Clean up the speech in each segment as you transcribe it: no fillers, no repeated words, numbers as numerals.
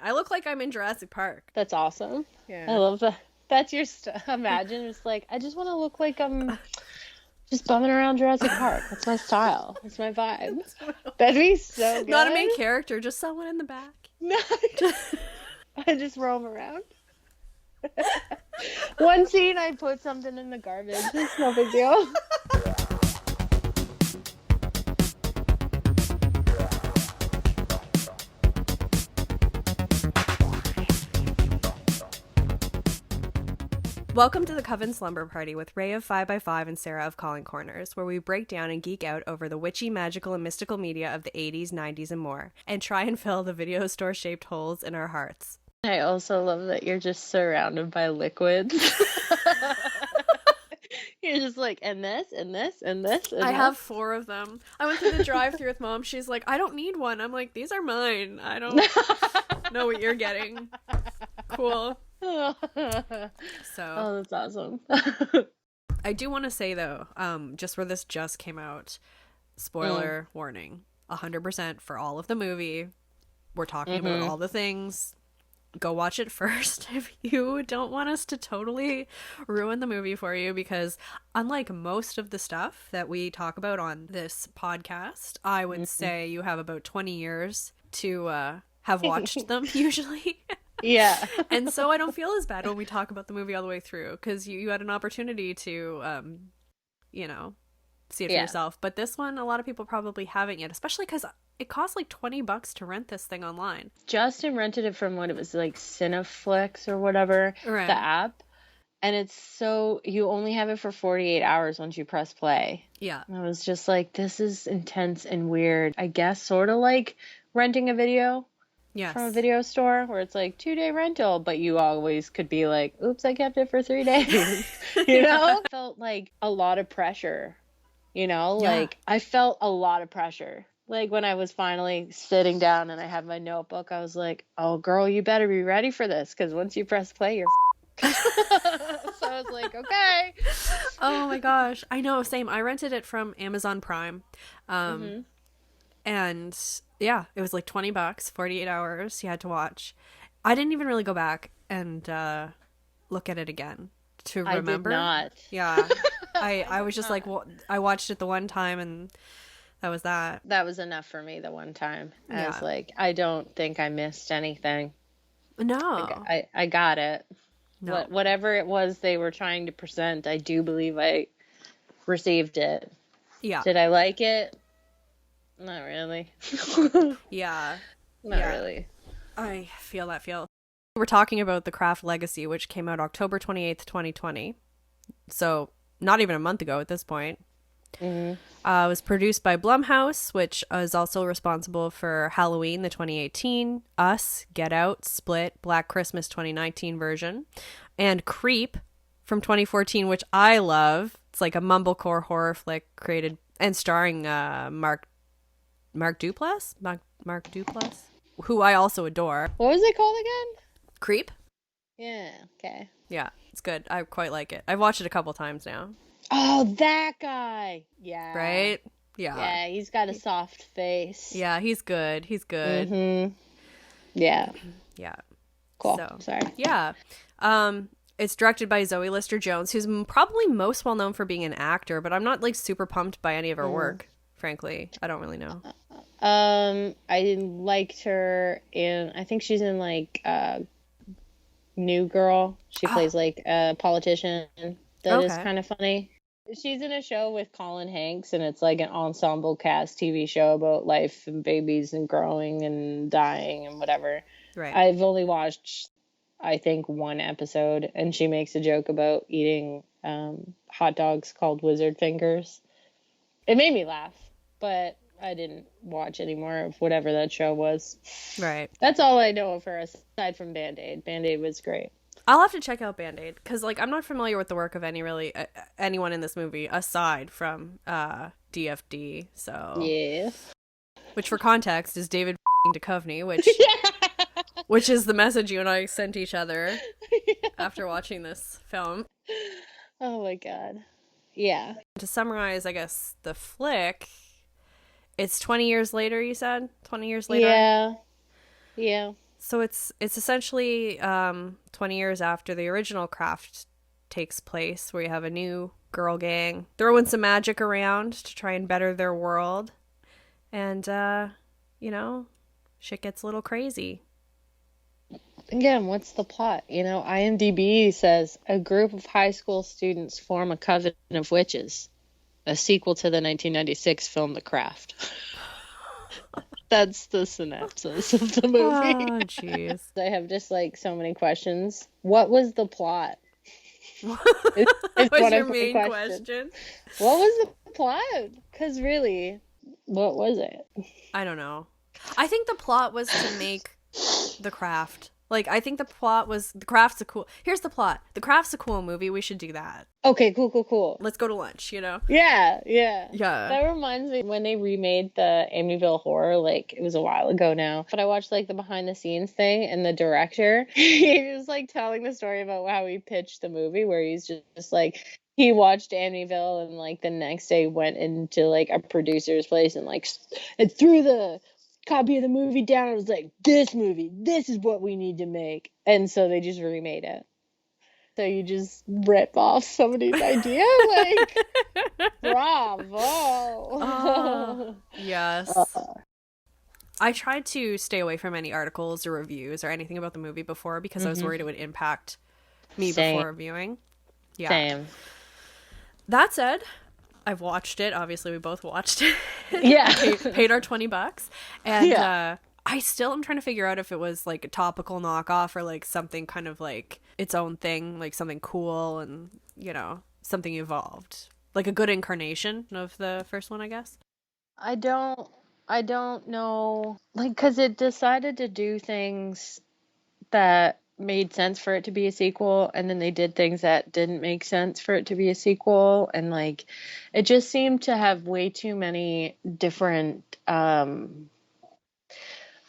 I look like I'm in Jurassic Park. That's awesome. Yeah. I love that. That's your imagine it's like, I just want to look like I'm just bumming around Jurassic Park. That's my style. That's my vibe. That'd be so good. Not a main character, just someone in the back. No. I just roam around. One scene, I put something in the garbage. It's no big deal. Welcome to the Coven Slumber Party with Ray of 5x5 and Sarah of Calling Corners, where we break down and geek out over the witchy, magical, and mystical media of the 80s, 90s, and more, and try and fill the video store-shaped holes in our hearts. I also love that you're just surrounded by liquids. You're just like, and this, and this, and this, and I this. have 4 of them. I went through the drive-thru with Mom. She's like, I don't need one. I'm like, these are mine. I don't know what you're getting. Cool. So, oh, that's awesome. I do want to say though, just where this just came out, spoiler warning, 100% for all of the movie. We're talking about all the things. Go watch it first if you don't want us to totally ruin the movie for you, because unlike most of the stuff that we talk about on this podcast, I would say you have about 20 years to have watched them usually. Yeah. And so I don't feel as bad when we talk about the movie all the way through, because you had an opportunity to, see it for yourself. But this one, a lot of people probably haven't yet, especially because it costs like $20 to rent this thing online. Justin rented it from what it was like Cineflix or whatever, right. The app. And it's so, you only have it for 48 hours once you press play. Yeah. And I was just like, this is intense and weird. I guess sort of like renting a video. Yes. From a video store where it's like 2-day rental, but you always could be like, oops, I kept it for 3 days. You know? I felt like a lot of pressure, like I felt a lot of pressure. Like when I was finally sitting down and I had my notebook, I was like, oh girl, you better be ready for this, because once you press play, you're so I was like, okay. Oh my gosh. I know, same. I rented it from Amazon Prime. And yeah, it was like $20, 48 hours you had to watch. I didn't even really go back and look at it again to remember. I did not. Yeah. I was just like, well, I watched it the one time and that was that. That was enough for me the one time. I Yeah. was like, I don't think I missed anything. No. I got it. No. Whatever it was they were trying to present, I do believe I received it. Yeah. Did I like it? Not really. Yeah. Not really. I feel that feel. We're talking about The Craft Legacy, which came out October 28th, 2020. So not even a month ago at this point. It was produced by Blumhouse, which is also responsible for Halloween, the 2018, Us, Get Out, Split, Black Christmas 2019 version, and Creep from 2014, which I love. It's like a mumblecore horror flick created and starring Mark Duplass, who I also adore. What was it called again? Creep? Yeah, okay. Yeah, it's good. I quite like it. I've watched it a couple times now. Oh, that guy. Yeah. Right? Yeah. Yeah, he's got a soft face. Yeah, he's good. He's good. Yeah. Yeah. Cool. So, sorry. Yeah. It's directed by Zoe Lister-Jones, who's probably most well known for being an actor, but I'm not like super pumped by any of her work, frankly. I don't really know. I liked her in, I think she's in like New Girl. She plays like a politician that is kind of funny. She's in a show with Colin Hanks, and it's like an ensemble cast TV show about life and babies and growing and dying and whatever. Right. I've only watched, I think, one episode, and she makes a joke about eating hot dogs called wizard fingers. It made me laugh, but I didn't watch any more of whatever that show was. Right. That's all I know of her, aside from Band-Aid. Band-Aid was great. I'll have to check out Band-Aid, because like I'm not familiar with the work of anyone in this movie aside from DFD. So yeah, which for context is David Duchovny, which is the message you and I sent each other after watching this film. Oh my god. Yeah. To summarize, I guess the flick, it's 20 years later. You said 20 years later. Yeah. Yeah. So it's essentially 20 years after the original craft takes place, where you have a new girl gang throwing some magic around to try and better their world. And, shit gets a little crazy. Again, what's the plot? IMDb says a group of high school students form a coven of witches, a sequel to the 1996 film The Craft. That's the synopsis of the movie. Oh, jeez. I have just so many questions. What was the plot? What's your main question? What was the plot? Because really, what was it? I don't know. I think the plot was to make The Craft. I think the plot was The Craft's a cool... Here's the plot. The Craft's a cool movie. We should do that. Okay, cool. Let's go to lunch, Yeah. Yeah. That reminds me when they remade the Amityville Horror, it was a while ago now. But I watched, the behind-the-scenes thing, and the director, he was, telling the story about how he pitched the movie, where he's just he watched Amityville, and, the next day went into, a producer's place and, and threw the copy of the movie down. I was like, this is what we need to make. And so they just remade it. So you just rip off somebody's idea? Bravo. Yes. I tried to stay away from any articles or reviews or anything about the movie before because I was worried it would impact me before viewing. Yeah. Same. That said, I've watched it. Obviously, we both watched it. Yeah. paid our $20. And I still am trying to figure out if it was a topical knockoff or something kind of its own thing, something cool and, something evolved. A good incarnation of the first one, I guess. I don't know. Because it decided to do things that made sense for it to be a sequel, and then they did things that didn't make sense for it to be a sequel, and it just seemed to have way too many different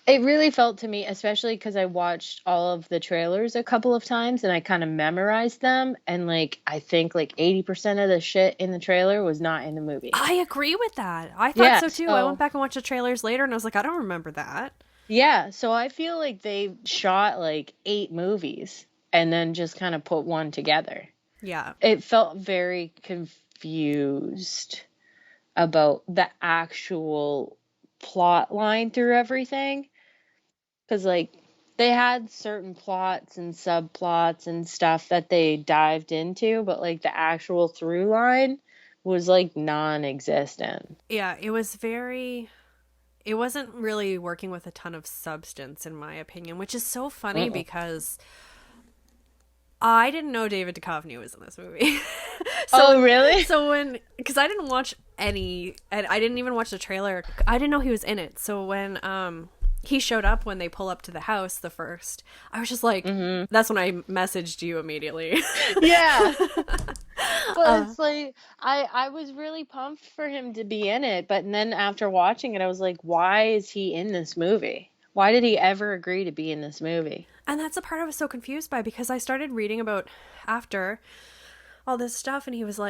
it really felt to me, especially because I watched all of the trailers a couple of times and I kind of memorized them, and I think 80% of the shit in the trailer was not in the movie. I agree with that. I thought so too. I went back and watched the trailers later and I was like, I don't remember that. Yeah, so I feel like they shot 8 movies and then just kind of put one together. Yeah. It felt very confused about the actual plot line through everything. Because, they had certain plots and subplots and stuff that they dived into, but, the actual through line was, non-existent. Yeah, it wasn't really working with a ton of substance, in my opinion, which is so funny because I didn't know David Duchovny was in this movie. Oh, really? Because I didn't watch any, and I didn't even watch the trailer. I didn't know he was in it. So when he showed up, when they pull up to the house, the first, I was just like, that's when I messaged you immediately. Yeah. But it's I was really pumped for him to be in it, but then after watching it, I was like, why is he in this movie? Why did he ever agree to be in this movie? And that's the part I was so confused by, because I started reading about after all this stuff, and he was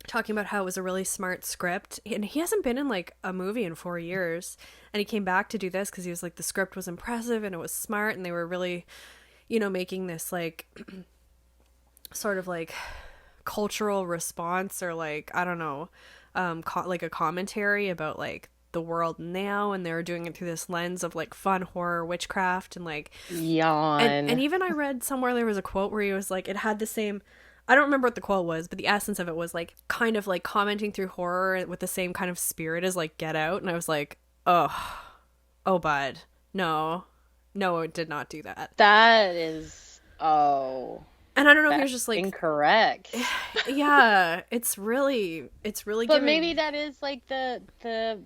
talking about how it was a really smart script, and he hasn't been in a movie in 4 years, and he came back to do this because he was the script was impressive and it was smart, and they were really making this sort of cultural response, or I don't know, a commentary about the world now, and they were doing it through this lens of fun horror witchcraft and yawn. And even I read somewhere there was a quote where he was it had the same, I don't remember what the quote was, but the essence of it was kind of commenting through horror with the same kind of spirit as Get Out, and I was like, oh bud, no, it did not do that. That is and I don't know if he was just incorrect. Yeah, it's really but maybe that is the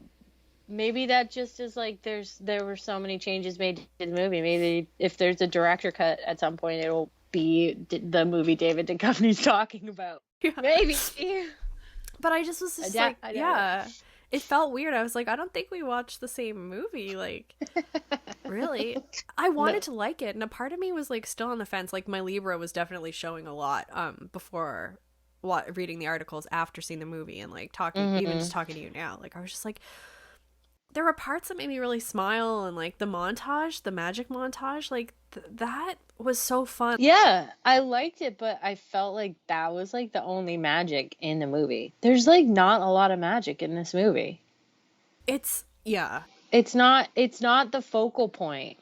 maybe that just is there were so many changes made to the movie. Maybe if there's a director cut at some point, it'll be the movie David Duchovny's talking about. Yeah. Maybe. But I just was just yeah. It felt weird. I was like, I don't think we watched the same movie. Really? I wanted to like it, and a part of me was still on the fence. My Libra was definitely showing a lot before reading the articles after seeing the movie, and talking, even just talking to you now. I was just there were parts that made me really smile, and like the montage, the magic montage, like that was so fun. Yeah, I liked it, but I felt like that was like the only magic in the movie. There's like not a lot of magic in this movie. Yeah. It's not the focal point.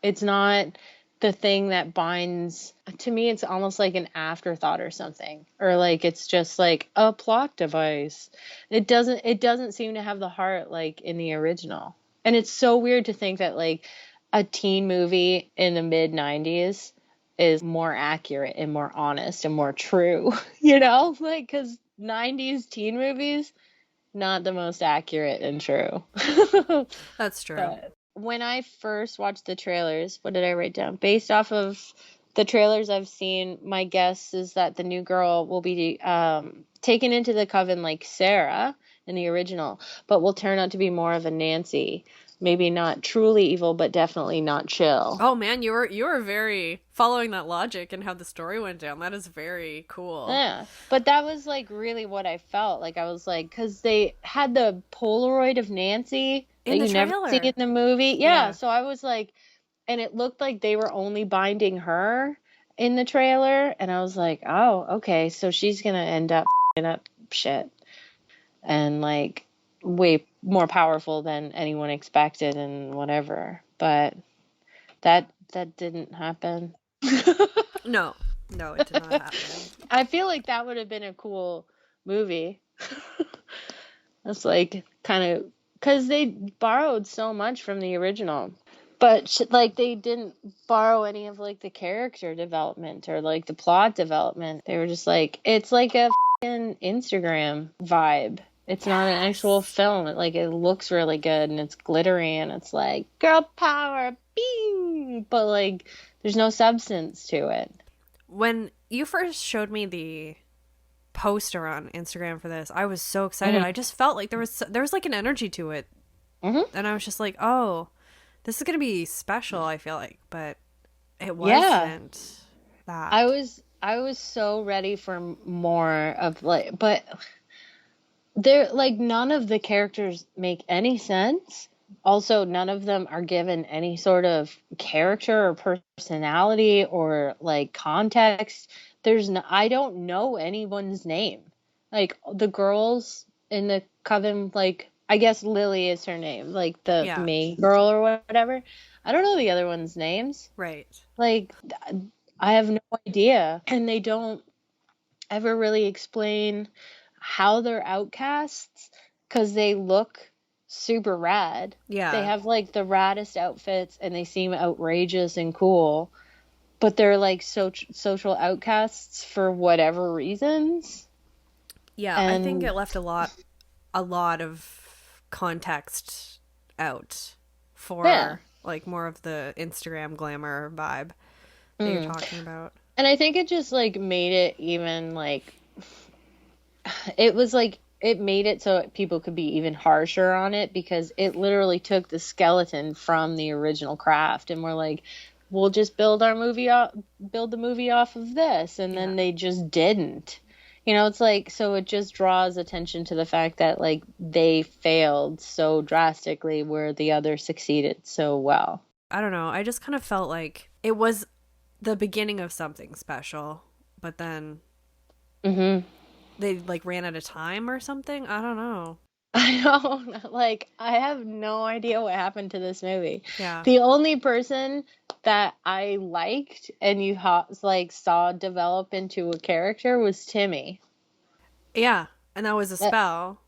It's not the thing that binds. To me, it's almost like an afterthought or something, or like it's just like a plot device. It doesn't seem to have the heart like in the original. And it's so weird to think that like a teen movie in the mid 90s is more accurate and more honest and more true, you know? Like, cuz 90s teen movies not the most accurate and true. That's true. But when I first watched the trailers, what did I write down? Based off of the trailers I've seen, my guess is that the new girl will be taken into the coven like Sarah in the original, but will turn out to be more of a Nancy. Maybe not truly evil, but definitely not chill. Oh man, you were very following that logic and how the story went down. That is very cool. Yeah, but that was like really what I felt. Like I was like, because they had the Polaroid of Nancy that you never see in the movie. Yeah, so I was like, and it looked like they were only binding her in the trailer, and I was like, oh, okay, so she's gonna end up f***ing up shit, and like way more powerful than anyone expected and whatever. But that didn't happen. No, it did not happen. I feel like that would have been a cool movie. That's like kind of because they borrowed so much from the original, but like they didn't borrow any of like the character development or like the plot development. They were just like, it's like a f***ing Instagram vibe. It's not an actual film. It looks really good and it's glittery and it's like girl power, bing, but like there's no substance to it. When you first showed me the poster on Instagram for this, I was so excited. I just felt like there was like an energy to it, and I was just like, oh, this is gonna be special. I feel like, but it wasn't that. I was so ready for more of like, but they're like none of the characters make any sense. Also, none of them are given any sort of character or personality or like context. I don't know anyone's name. Like the girls in the coven, like I guess Lily is her name, like the main girl or whatever. I don't know the other ones' names. Right. Like I have no idea, and they don't ever really explain how they're outcasts because they look super rad. Yeah. They have like the raddest outfits and they seem outrageous and cool, but they're like social outcasts for whatever reasons. Yeah, and I think it left a lot of context out for like more of the Instagram glamour vibe that you're talking about. And I think it just like made it even like it was like it made it so people could be even harsher on it because it literally took the skeleton from the original craft and we're like, we'll just build the movie off of this, and then they just didn't. You know, it's like, so it just draws attention to the fact that like they failed so drastically where the others succeeded so well. I don't know. I just kind of felt like it was the beginning of something special, but then they like ran out of time or something. I don't know. I know. Like, I have no idea what happened to this movie. Yeah. The only person that I liked and you saw develop into a character was Timmy. Yeah, and that was a spell.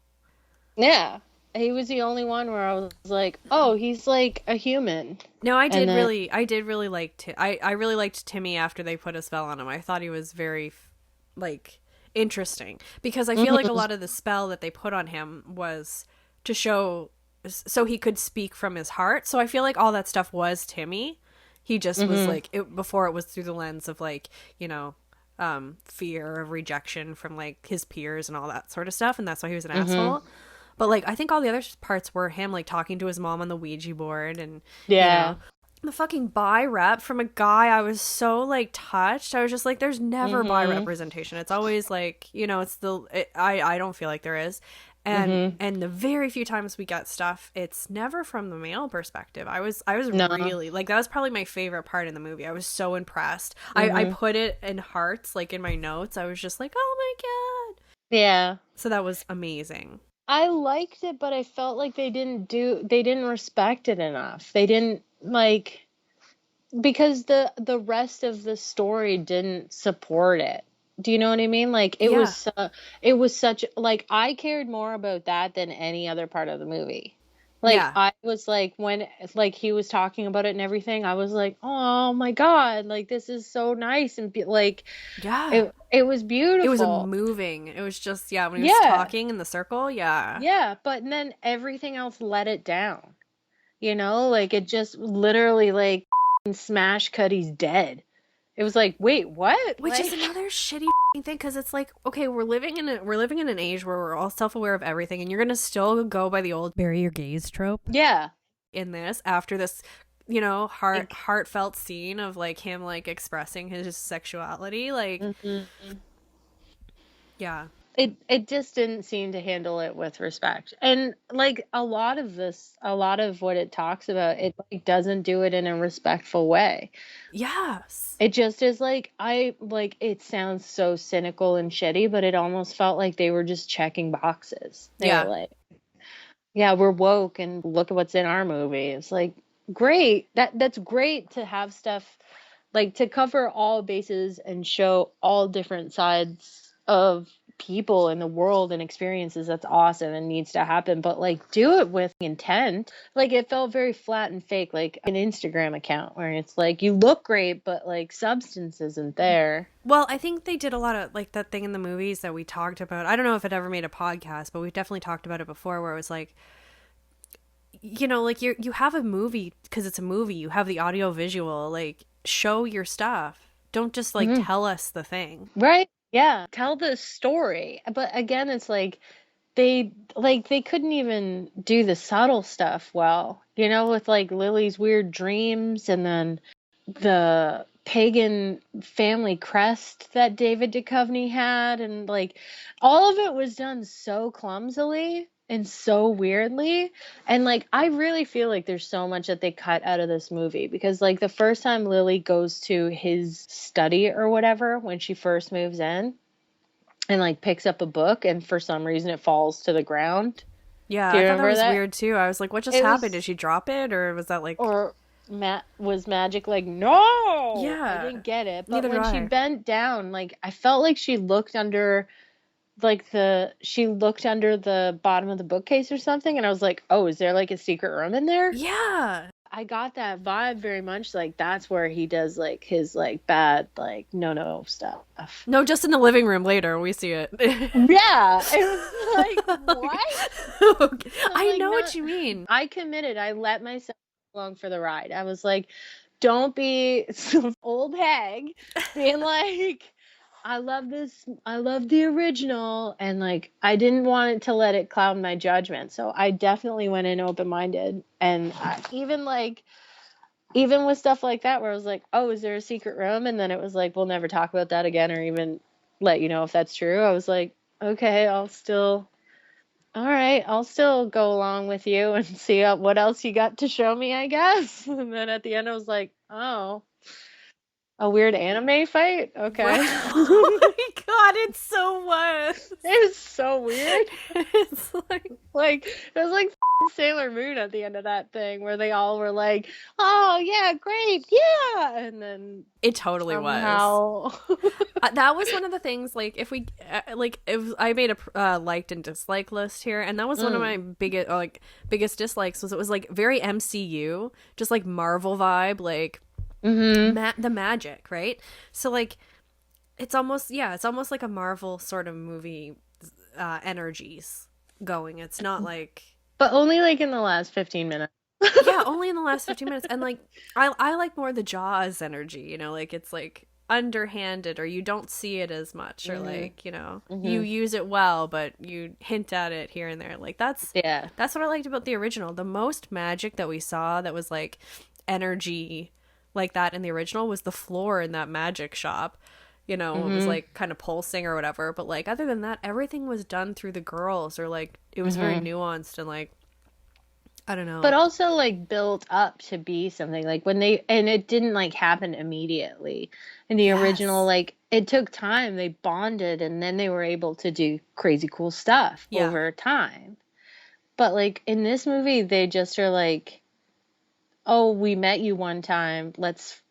Yeah. He was the only one where I was like, oh, he's like a human. No, I did really like I really liked Timmy after they put a spell on him. I thought he was very like interesting because I feel like a lot of the spell that they put on him was to show so he could speak from his heart. So I feel like all that stuff was Timmy. He just was like before it was through the lens of like, you know, fear of rejection from like his peers and all that sort of stuff, and that's why he was an asshole. But like I think all the other parts were him like talking to his mom on the Ouija board and you know, the fucking bi rep from a guy. I was so like touched. I was just like, there's never bi representation. It's always like, you know, it's I don't feel like there is. And the very few times we get stuff, it's never from the male perspective. I was No. really like, that was probably my favorite part in the movie. I was so impressed. I put it in hearts, like in my notes. I was just like, oh my god. Yeah. So that was amazing. I liked it, but I felt like they didn't respect it enough. They didn't like, because the rest of the story didn't support it. Do you know what I mean? Like it was such, like, I cared more about that than any other part of the movie. Like I was like, when like he was talking about it and everything, I was like, oh my god, like this is so nice, and like it was beautiful. It was moving. It was just when he was talking in the circle, but then everything else let it down. You know, like it just literally like smash cut, he's dead. It was like, wait, what? Which is another shitty thing, because it's like, okay, we're living in an age where we're all self-aware of everything, and you're gonna still go by the old bury your gaze trope. Yeah. In this, after this, heartfelt scene of like him like expressing his sexuality, like, yeah. It just didn't seem to handle it with respect. And like a lot of what it talks about, it like doesn't do it in a respectful way. Yes. It just is like, it sounds so cynical and shitty, but it almost felt like they were just checking boxes. They were like, yeah, we're woke and look at what's in our movie. It's like, great. That's great to have stuff like to cover all bases and show all different sides of people in the world and experiences. That's awesome and needs to happen, but like do it with intent. Like it felt very flat and fake, like an Instagram account where it's like you look great but like substance isn't there. Well, I think they did a lot of like that thing in the movies that we talked about. I don't know if it ever made a podcast, but we've definitely talked about it before, where it was like, you know, like you have a movie because it's a movie, you have the audio visual, like show your stuff, don't just like tell us the thing, right? Yeah, tell the story. But again, it's like they couldn't even do the subtle stuff well, you know, with like Lily's weird dreams and then the pagan family crest that David Duchovny had, and like all of it was done so clumsily and so weirdly. And like I really feel like there's so much that they cut out of this movie, because like the first time Lily goes to his study or whatever when she first moves in and like picks up a book and for some reason it falls to the ground. Yeah, I thought that was weird too. I was like, what just happened? Did she drop it, or was that like, or was magic like, no? Yeah, I didn't get it. But when she bent down, like I felt like she looked under the bottom of the bookcase or something, and I was like, oh, is there like a secret room in there? Yeah, I got that vibe very much. Like that's where he does like his like bad like no stuff. No, just in the living room later we see it. Yeah, it was like, what? Okay. I know what you mean. I committed. I let myself along for the ride. I was like, don't be some old hag being like, I love this, I love the original, and like I didn't want it to let it cloud my judgment, so I definitely went in open-minded. And even with stuff like that where I was like, oh, is there a secret room, and then it was like, we'll never talk about that again or even let you know if that's true, I was like, okay, I'll still go along with you and see what else you got to show me, I guess. And then at the end I was like, oh, a weird anime fight? Okay. Oh my god, it's so what? It was so weird. It's like it was like Sailor Moon at the end of that thing where they all were like, oh yeah, great, yeah, and then it totally somehow... was. That was one of the things, like, if we I made a liked and dislike list here, and that was one of my biggest dislikes. Was it was like very MCU, just like Marvel vibe, like the magic, right? So like it's almost like a Marvel sort of movie energies going. It's not like, but only like in the last 15 minutes. Yeah, only in the last 15 minutes. And like I like more the Jaws energy, you know, like it's like underhanded, or you don't see it as much, or like, you know, you use it well but you hint at it here and there. Like that's what I liked about the original. The most magic that we saw that was like energy like that in the original was the floor in that magic shop. you know, it was like kind of pulsing or whatever. But like other than that, everything was done through the girls, or like it was very nuanced and like, I don't know. But also like built up to be something like when and it didn't like happen immediately. In the original, like it took time. They bonded and then they were able to do crazy cool stuff over time. But like in this movie, they just are like, oh, we met you one time. Let's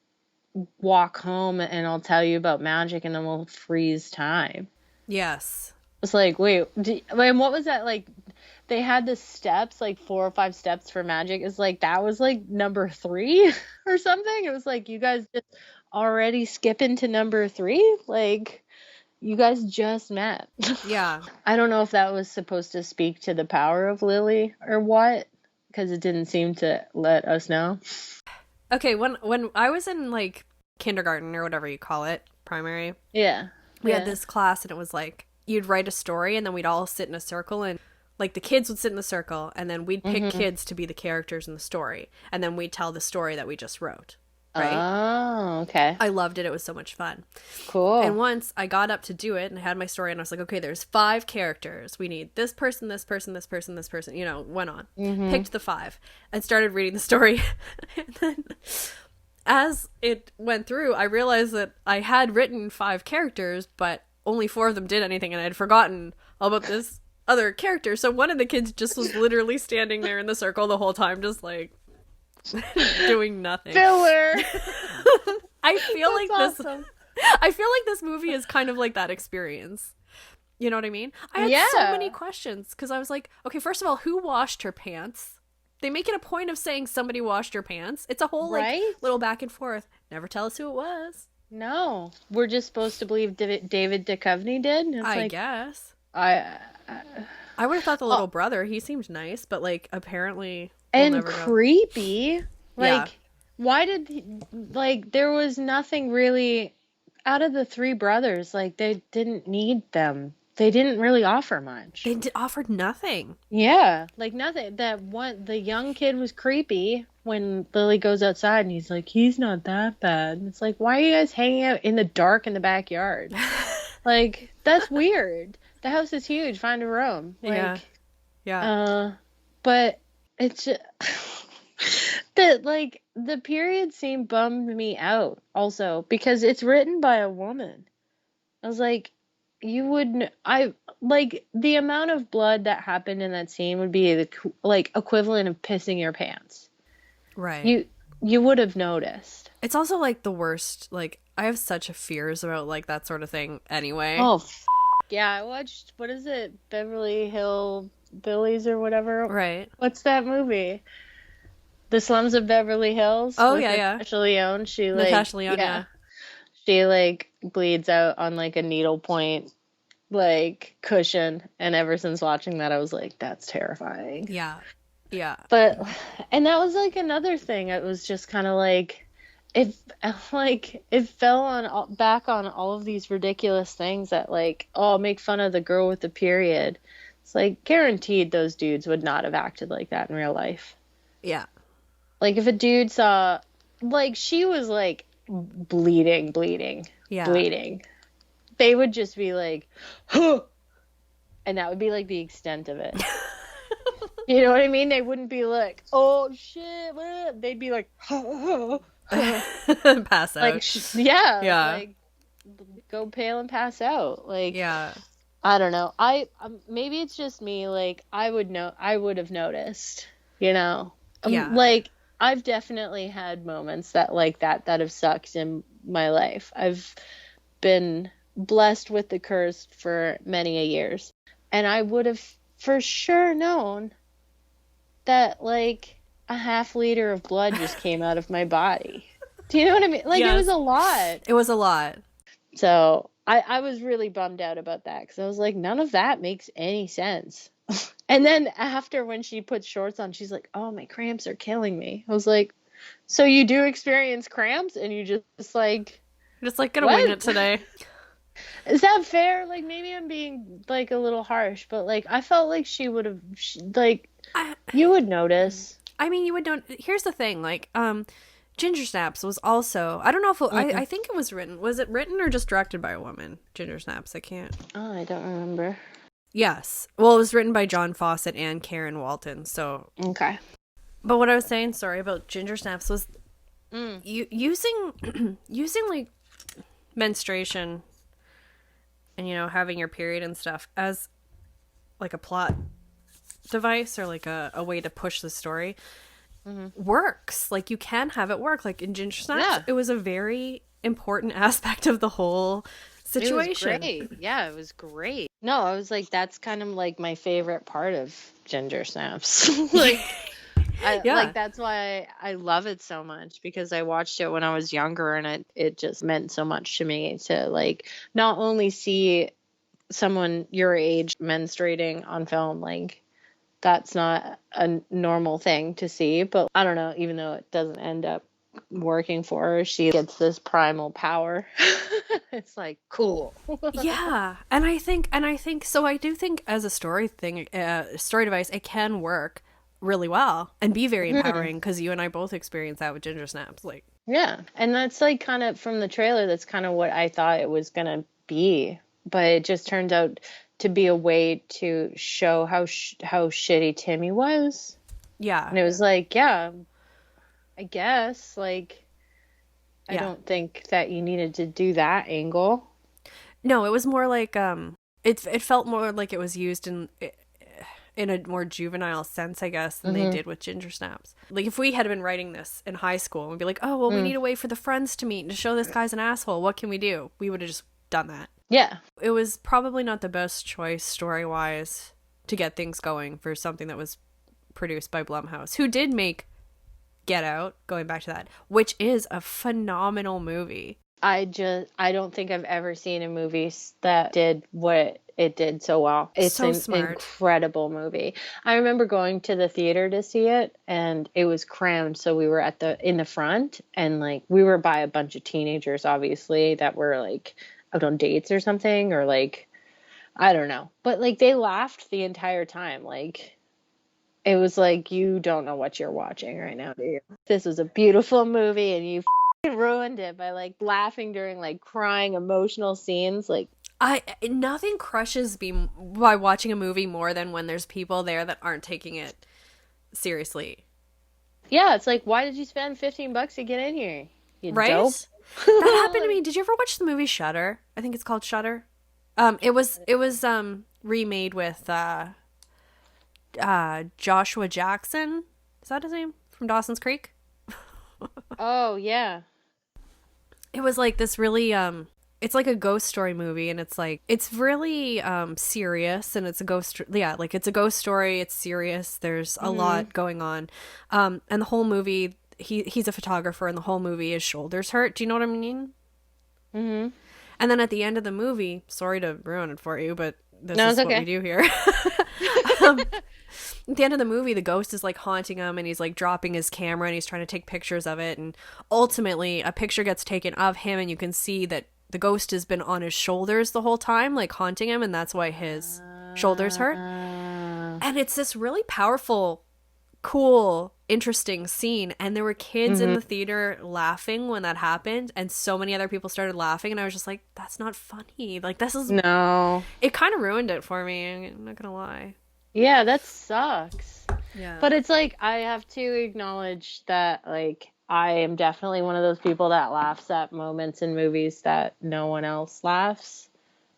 walk home and I'll tell you about magic and then we'll freeze time. Yes. It's like, wait, and what was that like? They had the steps, like 4 or 5 steps for magic. It's like, that was like number 3 or something. It was like, you guys just already skipping to number 3? Like, you guys just met. Yeah. I don't know if that was supposed to speak to the power of Lily or what, because it didn't seem to let us know. Okay, when I was in like kindergarten or whatever you call it, primary. Yeah. We had this class and it was like, you'd write a story and then we'd all sit in a circle and like the kids would sit in the circle and then we'd pick kids to be the characters in the story. And then we'd tell the story that we just wrote. Right? Oh, okay. I loved it. It was so much fun. Cool. And once I got up to do it and I had my story and I was like, okay, there's 5 characters. We need this person, this person, this person, this person, you know, went on. Picked the 5 and started reading the story. And then as it went through, I realized that I had written 5 characters, but only 4 of them did anything and I had forgotten all about this other character. So one of the kids just was literally standing there in the circle the whole time, just like doing nothing. Filler. I feel like awesome. I feel like this movie is kind of like that experience. You know what I mean? I had so many questions because I was like, okay, first of all, who washed her pants? They make it a point of saying somebody washed your pants. It's a whole like little back and forth. Never tell us who it was. No, we're just supposed to believe David Duchovny did. It's I guess. I would have thought the little brother. He seemed nice, but like apparently and creepy. Like, why did like there was nothing really out of the 3 brothers. Like they didn't need them. They didn't really offer much. They offered nothing. Yeah, like nothing. The young kid was creepy when Lily goes outside and he's like, he's not that bad. And it's like, why are you guys hanging out in the dark in the backyard? Like, that's weird. The house is huge. Find a room. Like, yeah. But it's just, the period scene bummed me out also because it's written by a woman. I was like, you wouldn't. The amount of blood that happened in that scene would be the like equivalent of pissing your pants. Right. You would have noticed. It's also like the worst. Like I have such a fears about like that sort of thing anyway. Oh, yeah. I watched, what is it? Beverly Hill Billies or whatever. Right. What's that movie? The Slums of Beverly Hills. Oh, yeah. Natasha Lyonne. Natasha Lyonne, yeah. She like bleeds out on like a needlepoint like cushion, and ever since watching that I was like, that's terrifying. Yeah. But and that was like another thing. It was just kind of like it fell on back on all of these ridiculous things that like, oh, make fun of the girl with the period. It's like guaranteed those dudes would not have acted like that in real life. Yeah. Like if a dude saw like she was like bleeding, they would just be like, huh! And that would be like the extent of it. You know what I mean? They wouldn't be like, oh shit, they'd be like, huh. Pass out. Like, yeah, like go pale and pass out. Like, yeah, I don't know. Maybe it's just me. Like, I would have noticed. You know, yeah. Like I've definitely had moments that have sucked in my life. I've been blessed with the curse for many a years, and I would have for sure known that like a half liter of blood just came out of my body. Do you know what I mean? Like, yes. It was a lot. It was a lot. So I was really bummed out about that because I was like, none of that makes any sense. And then after, when she put shorts on, she's like, oh, my cramps are killing me. I was like, so you do experience cramps and you just like... Just like, gonna wing it today. Is that fair? Like, maybe I'm being like a little harsh, but like, I felt like she would have, like, you would notice. I mean, you would know. Here's the thing, like, Ginger Snaps was also, I don't know if I think it was written. Was it written or just directed by a woman? Ginger Snaps, I can't. Oh, I don't remember. Yes. Well, it was written by John Fawcett and Karen Walton. So. Okay. But what I was saying, sorry, about Ginger Snaps was using like menstruation and, you know, having your period and stuff as like a plot device or like a way to push the story works. Like, you can have it work. Like in Ginger Snaps, it was a very important aspect of the whole situation. It was great. Yeah, it was great. No, I was like, that's kind of like my favorite part of Ginger Snaps. Like, like that's why I love it so much, because I watched it when I was younger, and it just meant so much to me to like not only see someone your age menstruating on film, like that's not a normal thing to see, but I don't know, even though it doesn't end up working for her, she gets this primal power. It's like cool. Yeah, and I think so. I do think as a story thing, story device, it can work really well and be very empowering, because you and I both experienced that with Ginger Snaps. Like, yeah, and that's like kind of from the trailer, that's kind of what I thought it was gonna be, but it just turned out to be a way to show how shitty Timmy was. Yeah, and it was like, yeah, I guess, like, I don't think that you needed to do that angle. No, it was more like it felt more like it was used in a more juvenile sense, I guess, than they did with Ginger Snaps. Like, if we had been writing this in high school, we'd be like, oh, well, we need a way for the friends to meet and to show this guy's an asshole. What can we do? We would have just done that. Yeah. It was probably not the best choice story-wise to get things going for something that was produced by Blumhouse, who did make Get Out, going back to that, which is a phenomenal movie. I don't think I've ever seen a movie that did what it did so well. It's so an incredible movie. I remember going to the theater to see it, and it was crammed, so we were in the front, and like we were by a bunch of teenagers, obviously, that were like out on dates or something, or like, I don't know, but like they laughed the entire time. Like, it was like, you don't know what you're watching right now, do you? This was a beautiful movie, and you ruined it by like laughing during like crying emotional scenes. Like, nothing crushes me by watching a movie more than when there's people there that aren't taking it seriously. Yeah, it's like, why did you spend $15 to get in here? You right? Dope. That happened to me. Did you ever watch the movie Shudder? I think it's called Shudder. It was remade with Joshua Jackson. Is that his name? From Dawson's Creek? Oh, yeah. It was like this really it's like a ghost story movie, and it's like, it's really serious, and it's a ghost, like it's a ghost story, it's serious, there's a lot going on, and the whole movie, he's a photographer, and the whole movie his shoulders hurt. Do you know what I mean? And then at the end of the movie, sorry to ruin it for you, but this is what we do here. At the end of the movie, the ghost is like haunting him, and he's like dropping his camera, and he's trying to take pictures of it, and ultimately a picture gets taken of him, and you can see that the ghost has been on his shoulders the whole time, like haunting him, and that's why his shoulders hurt. And it's this really powerful, cool, interesting scene, and there were kids in the theater laughing when that happened, and so many other people started laughing, and I was just like, that's not funny. Like, this is... No. It kind of ruined it for me, I'm not gonna lie. Yeah, that sucks. Yeah. But it's like, I have to acknowledge that, like, I am definitely one of those people that laughs at moments in movies that no one else laughs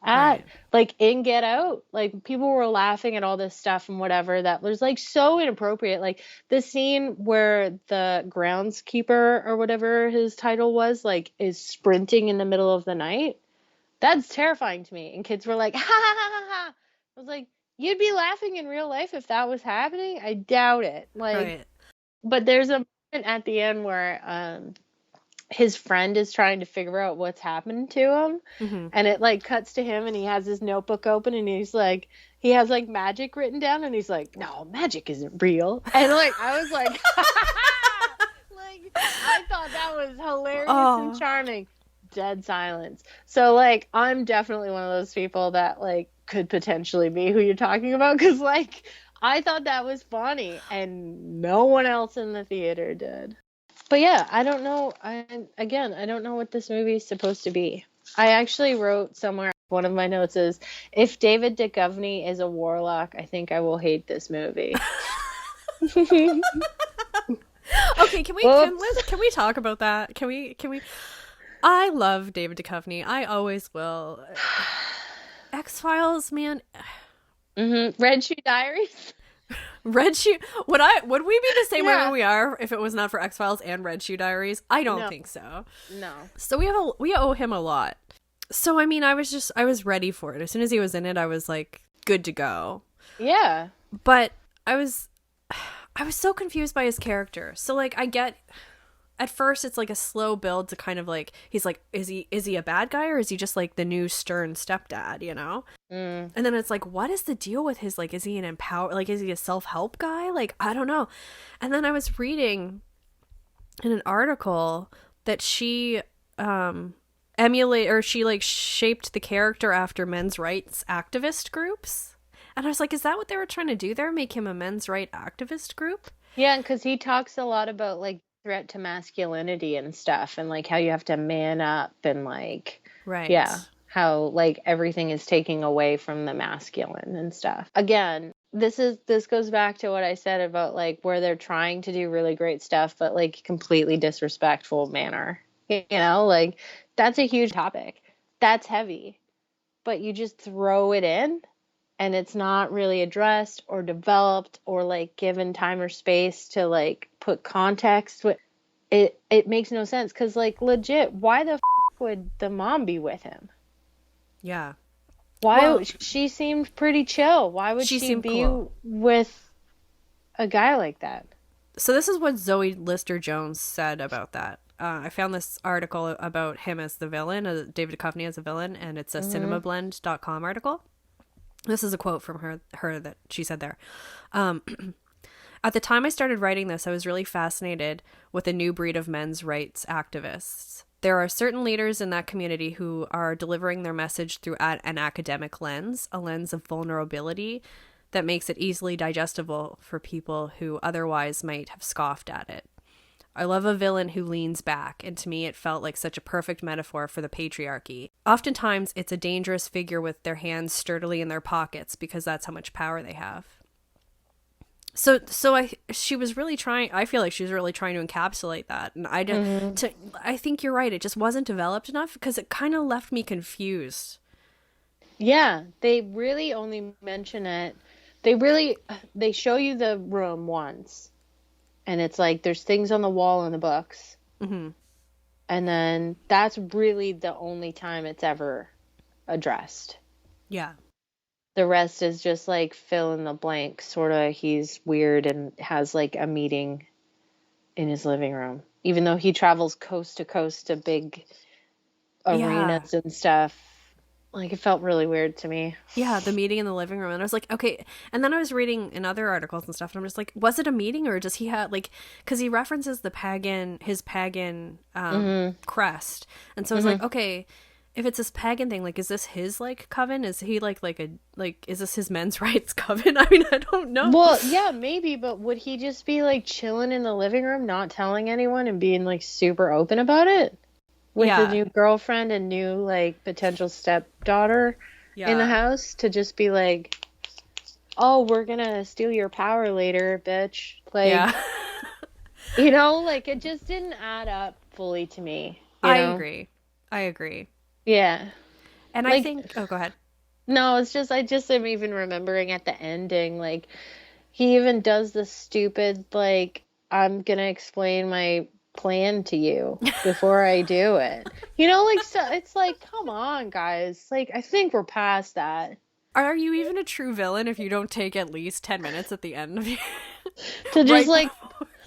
at. Right. Like, in Get Out, like, people were laughing at all this stuff and whatever that was, like, so inappropriate. Like, the scene where the groundskeeper, or whatever his title was, like, is sprinting in the middle of the night. That's terrifying to me. And kids were like, ha ha ha ha ha. I was like, you'd be laughing in real life if that was happening? I doubt it. Like, right. But there's a moment at the end where his friend is trying to figure out what's happened to him, and it like cuts to him, and he has his notebook open, and he's like, he has like magic written down, and he's like, no, magic isn't real. And like, I was like, like, I thought that was hilarious and charming. Dead silence. So like, I'm definitely one of those people that like could potentially be who you're talking about, because like, I thought that was funny, and no one else in the theater did. But yeah, I don't know. I don't know what this movie is supposed to be. I actually wrote somewhere, one of my notes is, if David Duchovny is a warlock, I think I will hate this movie. Okay, can Whoops. we talk about that? Can we? I love David Duchovny. I always will. X-Files, man. Red Shoe Diaries. Red Shoe. Would we be the same way Yeah. when we are if it was not for X-Files and Red Shoe Diaries? I don't No. think so. No. So we owe him a lot. So I mean, I was ready for it. As soon as he was in it, I was like good to go. Yeah. But I was so confused by his character. So like I get at first it's like a slow build to kind of like he's like is he a bad guy or is he just like the new stern stepdad, you know? And then it's like what is the deal with his like is he is he a self-help guy? Like I don't know. And then I was reading in an article that she she like shaped the character after men's rights activist groups. And I was like, is that what they were trying to do there? Make him a men's right activist group? Yeah, because he talks a lot about like threat to masculinity and stuff, and like how you have to man up, and like, Right. yeah, how like everything is taking away from the masculine and stuff. Again, this goes back to what I said about like where they're trying to do really great stuff, but like completely disrespectful manner. You know, like that's a huge topic. That's heavy, but you just throw it in and it's not really addressed or developed or like given time or space to like put context with it. It makes no sense because like legit, why the would the mom be with him? Yeah. Why? She seemed pretty chill. Why would She she seemed be cool. with a guy like that? So this is what Zoe Lister-Jones said about that. I found this article about him as the villain, David Duchovny as a villain, and it's a cinemablend.com article. This is a quote from her that she said there. At the time I started writing this, I was really fascinated with a new breed of men's rights activists. There are certain leaders in that community who are delivering their message through an academic lens, a lens of vulnerability that makes it easily digestible for people who otherwise might have scoffed at it. I love a villain who leans back, and to me it felt like such a perfect metaphor for the patriarchy. Oftentimes, it's a dangerous figure with their hands sturdily in their pockets because that's how much power they have. She was really trying. I feel like she was really trying to encapsulate that, and I think you're right. It just wasn't developed enough because it kind of left me confused. Yeah, they really only mention it. They show you the room once. And it's like there's things on the wall in the books. Mm-hmm. And then that's really the only time it's ever addressed. Yeah. The rest is just like fill in the blank. Sort of he's weird and has like a meeting in his living room. Even though he travels coast to coast to big arenas and stuff. Like, it felt really weird to me. Yeah, the meeting in the living room. And I was like, okay. And then I was reading in other articles and stuff, and I'm just like, was it a meeting or does he have, like, because he references his pagan crest. And so I was like, okay, if it's this pagan thing, like, is this his, like, coven? Is he, is this his men's rights coven? I mean, I don't know. Well, yeah, maybe, but would he just be, like, chilling in the living room, not telling anyone and being, like, super open about it? With a new girlfriend and new, like, potential stepdaughter in the house to just be like, oh, we're gonna steal your power later, bitch. Like, you know, like, it just didn't add up fully to me. I agree. Yeah. And like, I think, oh, go ahead. No, it's just, I just am even remembering at the ending, like, he even does the stupid, like, I'm gonna explain my plan to you before I do it. You know, like, so it's like, come on, guys. Like, I think we're past that. Are you even a true villain if you don't take at least 10 minutes at the end of you to just like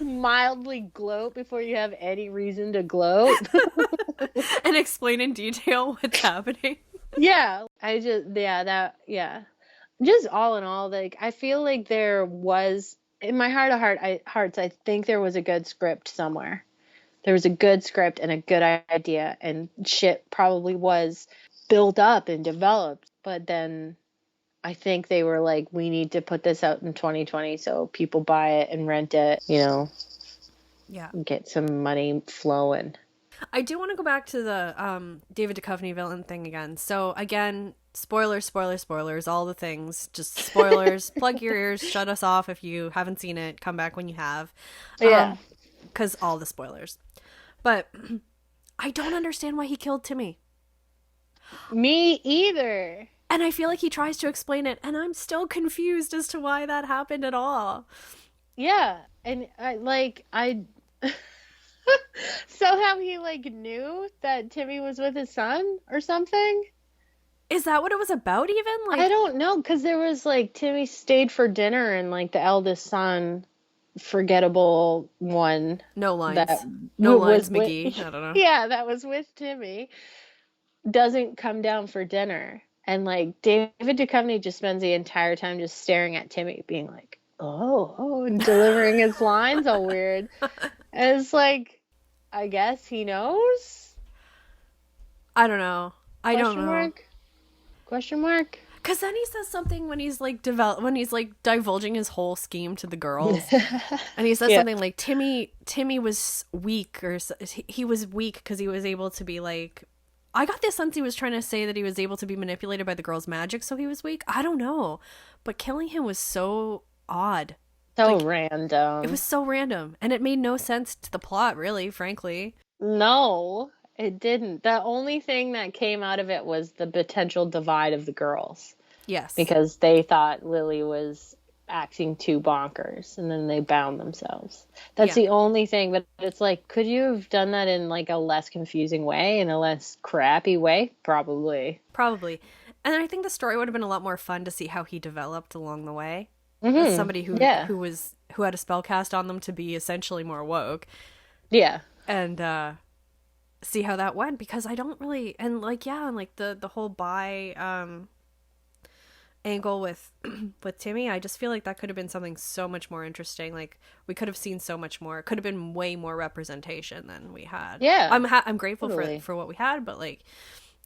mildly gloat before you have any reason to gloat and explain in detail what's happening? Yeah, just all in all, like, I feel like there was, in my heart of hearts, I think there was a good script somewhere. There was a good script and a good idea, and shit probably was built up and developed. But then I think they were like, we need to put this out in 2020 so people buy it and rent it, you know. Yeah. get some money flowing. I do want to go back to the David Duchovny villain thing again. So again, spoilers, all the things. Just spoilers. Plug your ears, shut us off if you haven't seen it. Come back when you have. Yeah. Because all the spoilers. But I don't understand why he killed Timmy. Me either. And I feel like he tries to explain it, and I'm still confused as to why that happened at all. Yeah. And I somehow he like knew that Timmy was with his son or something. Is that what it was about even? Like, I don't know, because there was like Timmy stayed for dinner and like the eldest son, forgettable one. No lines. That No was lines, McGee. I don't know. Yeah, that was with Timmy. Doesn't come down for dinner. And like David Duchovny just spends the entire time just staring at Timmy, being like, oh, and delivering his lines all weird. And it's like, I guess he knows? I don't know. I don't know. Question mark? Because then he says something when he's like divulging his whole scheme to the girls, and he says something like Timmy was weak, or he was weak because he was able to be like. I got this sense he was trying to say that he was able to be manipulated by the girl's magic, so he was weak. I don't know, but killing him was so odd. So random. It was so random, and it made no sense to the plot, really, frankly. No, it didn't. The only thing that came out of it was the potential divide of the girls. Yes. Because they thought Lily was acting too bonkers, and then they bound themselves. That's the only thing, but it's like, could you have done that in like a less confusing way, in a less crappy way? Probably. And I think the story would have been a lot more fun to see how he developed along the way. Mm-hmm. As somebody who had a spell cast on them to be essentially more woke. Yeah. And see how that went, because I don't really, and like, yeah, and like the whole angle with Timmy, I just feel like that could have been something so much more interesting. Like, we could have seen so much more. It could have been way more representation than we had. Yeah. I'm grateful for what we had, but like,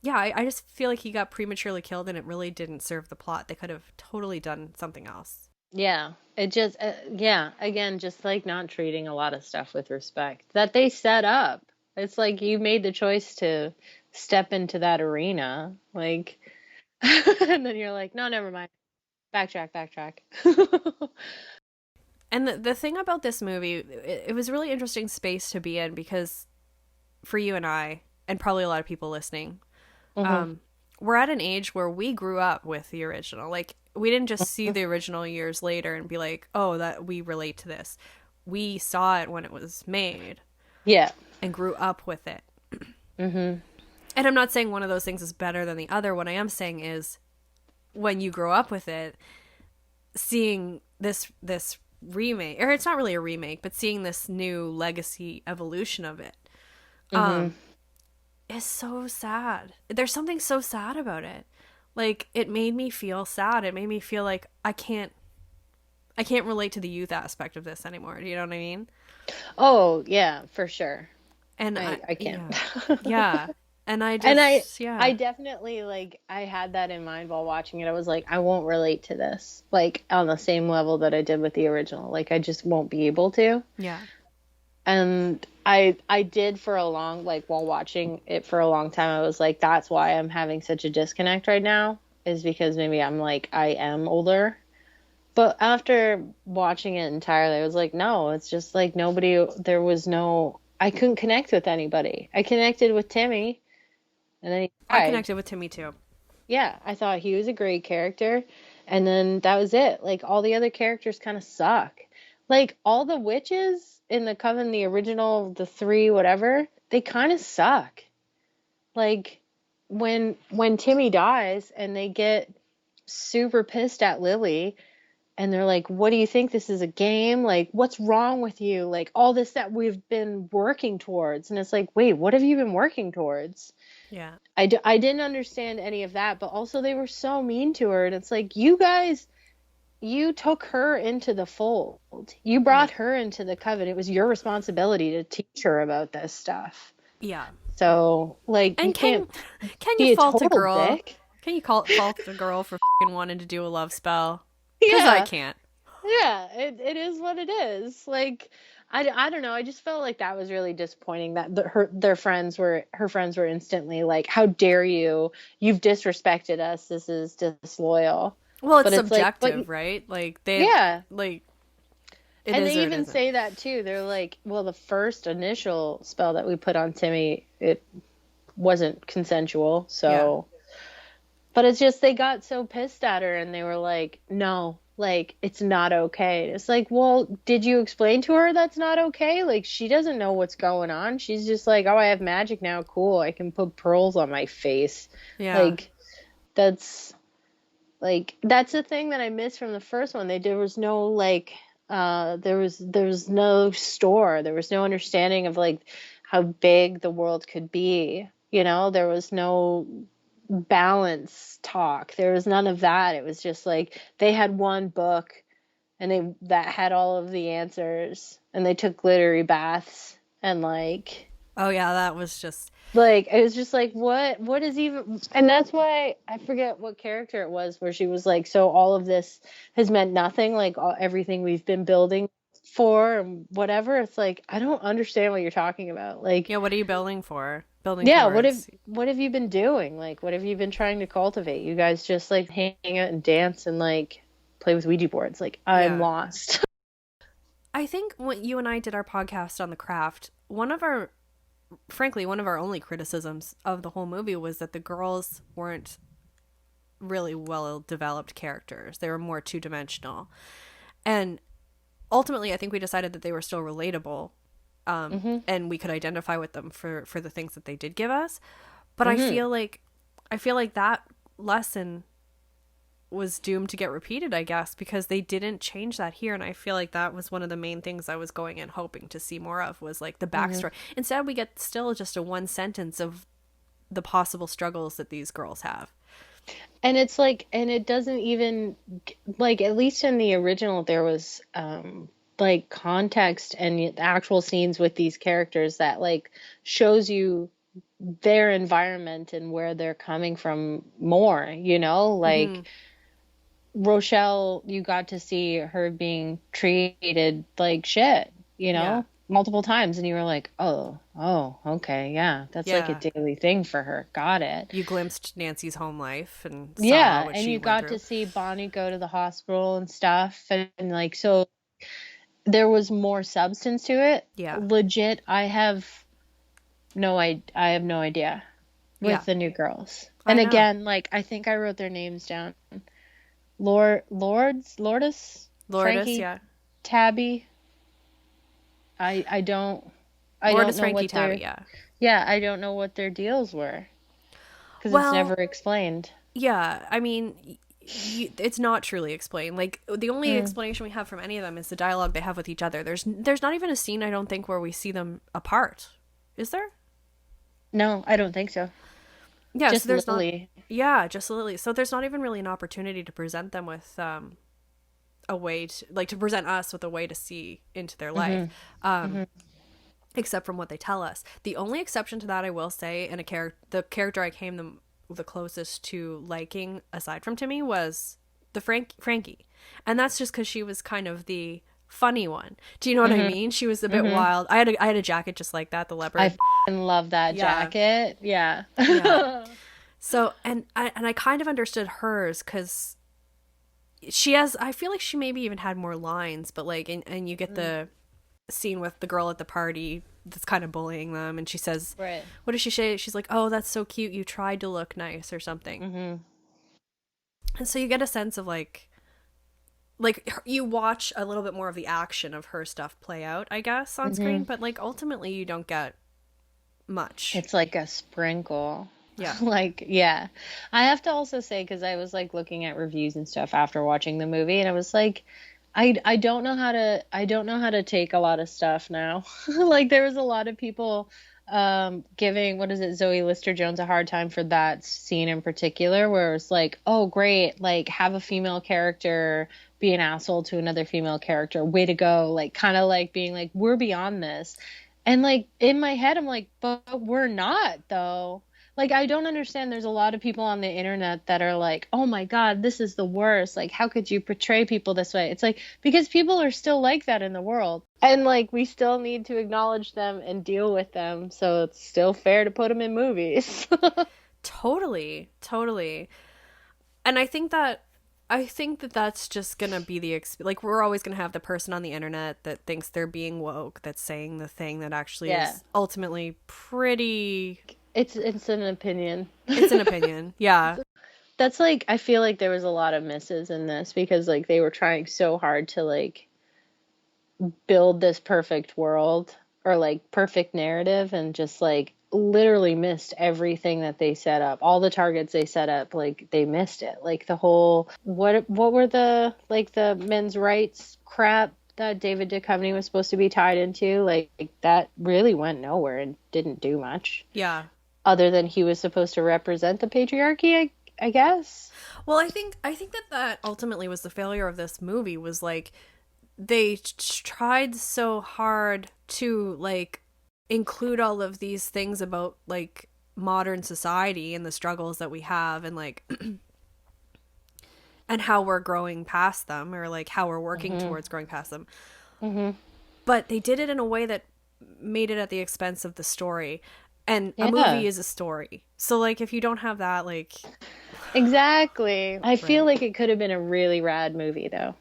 yeah, I just feel like he got prematurely killed, and it really didn't serve the plot. They could have totally done something else. Yeah. It just, again, just like not treating a lot of stuff with respect that they set up. It's like you made the choice to step into that arena, like, and then you're like, no, never mind. Backtrack. And the thing about this movie, it was a really interesting space to be in, because for you and I, and probably a lot of people listening, we're at an age where we grew up with the original. Like, we didn't just see the original years later and be like, oh, that we relate to this. We saw it when it was made. Yeah. And grew up with it. Mm-hmm. And I'm not saying one of those things is better than the other. What I am saying is, when you grow up with it, seeing this remake, or it's not really a remake, but seeing this new legacy evolution of it, is so sad. There's something so sad about it. Like, it made me feel sad. It made me feel like I can't relate to the youth aspect of this anymore. Do you know what I mean? Oh, yeah, for sure. And I can't. Yeah. And I definitely, like, I had that in mind while watching it. I was like, I won't relate to this, like, on the same level that I did with the original. Like, I just won't be able to. Yeah. And I did for a long, like, while watching it for a long time, I was like, that's why I'm having such a disconnect right now, is because maybe I'm like, I am older. But after watching it entirely, I was like, no, it's just like I couldn't connect with anybody. I connected with Timmy. And then I connected with Timmy too. Yeah, I thought he was a great character. And then that was it. Like, all the other characters kind of suck. Like, all the witches in the Coven, the original, the 3, whatever, they kind of suck. Like, when Timmy dies and they get super pissed at Lily, and they're like, what do you think? This is a game? Like, what's wrong with you? Like, all this that we've been working towards. And it's like, wait, what have you been working towards? Yeah. I didn't understand any of that, but also they were so mean to her. And it's like, you guys, you took her into the fold. You brought her into the Coven. It was your responsibility to teach her about this stuff. Yeah. So, like, and you can you fault a girl? Dick. Can you fault a girl for wanting to do a love spell? Because I can't. Yeah, it is what it is. Like, I don't know. I just felt like that was really disappointing that her friends were instantly like, how dare you? You've disrespected us. This is disloyal. Well, it's But it's like, subjective, right? Like they yeah. like it And is they or it even isn't. say that too. They're like, well, the first initial spell that we put on Timmy, it wasn't consensual. Yeah. So, but it's just, they got so pissed at her and they were like, no, like, it's not okay. It's like, well, did you explain to her that's not okay? Like, she doesn't know what's going on. She's just like, oh, I have magic now. Cool. I can put pearls on my face. Yeah. Like, that's that's the thing that I missed from the first one. There was no like there was no store. There was no understanding of like how big the world could be. You know, there was no balance talk. There was none of that. It was just like they had one book and that had all of the answers, and they took glittery baths and like Oh yeah, that was just like, it was just like, what is even, and that's why I forget what character it was where she was like, so all of this has meant nothing, like everything we've been building for and whatever. It's like, I don't understand what you're talking about. Like, yeah, what are you building for? Building yeah, towards. what have you been doing? Like, what have you been trying to cultivate? You guys just like hang out and dance and like play with Ouija boards. Like, I'm Yeah. lost. I think when you and I did our podcast on the craft, frankly, one of our only criticisms of the whole movie was that the girls weren't really well developed characters. They were more two dimensional. And ultimately, I think we decided that they were still relatable, and we could identify with them for the things that they did give us. But I feel like that lesson was doomed to get repeated, I guess, because they didn't change that here. And I feel like that was one of the main things I was going in hoping to see more of, was like the backstory. Instead, we get still just a one sentence of the possible struggles that these girls have. And it's like, and it doesn't even, like, at least in the original, there was like context and actual scenes with these characters that like shows you their environment and where they're coming from more, you know, like Rochelle, you got to see her being treated like shit, you know, Yeah. multiple times, and you were like, oh, okay, yeah, that's like a Yeah. daily thing for her. Got it. You glimpsed Nancy's home life and saw Yeah, what and she you went got through. to see Bonnie go to the hospital and stuff, and like, so there was more substance to it. Yeah. Legit, I have no idea with Yeah. the new girls. I And know. again, like, I think I wrote their names down. Lourdes, Frankie, Yeah. Tabby. I don't Lourdes, know Frankie, what their, Tabby, yeah. yeah, I don't know what their deals were because it's never Well, explained. yeah, I mean, it's not truly explained. Like, the only explanation we have from any of them is the dialogue they have with each other. There's not even a scene, I don't think, where we see them apart. Is there? No, I don't think so. Yeah, Just so there's Lily. not. Yeah, just Lily. So there's not even really an opportunity to present them with a way to, like, to present us with a way to see into their life. Except from what they tell us. The only exception to that, I will say, and the character I came the closest to liking, aside from Timmy, was the Frankie, and that's just because she was kind of the funny one. Do you know what I mean? She was a bit wild. I had a jacket just like that, the leopard. I f***ing love that jacket. Yeah. Yeah. So and I kind of understood hers because she has. I feel like she maybe even had more lines, but like, and you get the scene with the girl at the party that's kind of bullying them, and she says, Right. what does she say? She's like, oh, that's so cute, you tried to look nice or something. And so you get a sense of like you watch a little bit more of the action of her stuff play out, I guess, on screen, but like ultimately you don't get much. It's like a sprinkle. Yeah. Like, yeah. I have to also say, because I was like looking at reviews and stuff after watching the movie, and I was like, I don't know how to take a lot of stuff now. Like, there was a lot of people giving, what is it, Zoe Lister-Jones a hard time for that scene in particular, where it's like, oh great, like, have a female character be an asshole to another female character, way to go, like, kind of like being like, we're beyond this. And like, in my head I'm like, but we're not though. Like, I don't understand. There's a lot of people on the internet that are like, oh my God, this is the worst. Like, how could you portray people this way? It's like, because people are still like that in the world. And like, we still need to acknowledge them and deal with them. So it's still fair to put them in movies. Totally, totally. And I think that that's just gonna be like, we're always gonna have the person on the internet that thinks they're being woke, that's saying the thing that actually is ultimately pretty. It's an opinion. It's an opinion. Yeah. That's like, I feel like there was a lot of misses in this because like they were trying so hard to like build this perfect world or like perfect narrative and just like literally missed everything that they set up. All the targets they set up, like they missed it. Like the whole what were the like the men's rights crap that David Duchovny was supposed to be tied into? Like that really went nowhere and didn't do much. Yeah. Other than he was supposed to represent the patriarchy, I guess. Well, I think that ultimately was the failure of this movie, was like they tried so hard to like include all of these things about like modern society and the struggles that we have and like and how we're growing past them, or like how we're working towards growing past them. But they did it in a way that made it at the expense of the story. And a movie is a story. So, like, if you don't have that, like... Exactly. I feel like it could have been a really rad movie, though.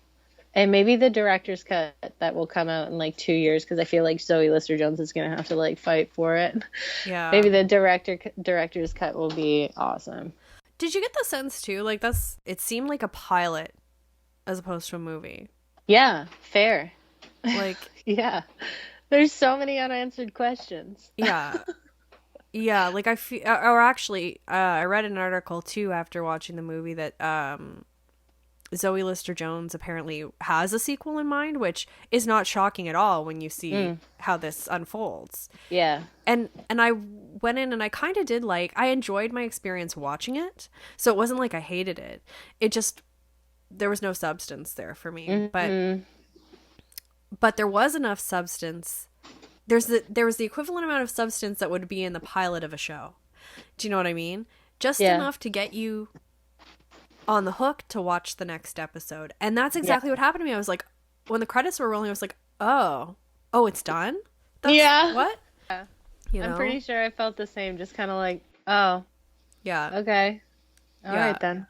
And maybe the director's cut that will come out in, like, 2 years, because I feel like Zoe Lister-Jones is going to have to, like, fight for it. Yeah. Maybe the director's cut will be awesome. Did you get the sense, too? Like, it seemed like a pilot as opposed to a movie. Yeah, fair. Like... Yeah. There's so many unanswered questions. Yeah. Yeah, like I feel, or actually, I read an article too after watching the movie that Zoe Lister-Jones apparently has a sequel in mind, which is not shocking at all when you see how this unfolds. Yeah. And I went in and I kind of did I enjoyed my experience watching it, so it wasn't like I hated it. It just, there was no substance there for me, but there was enough substance. There was the equivalent amount of substance that would be in the pilot of a show. Do you know what I mean? Just enough to get you on the hook to watch the next episode. And that's exactly what happened to me. I was like, when the credits were rolling, I was like, oh, it's done? What? Yeah. You know? I'm pretty sure I felt the same. Just kind of like, oh. Yeah. Okay. All right then.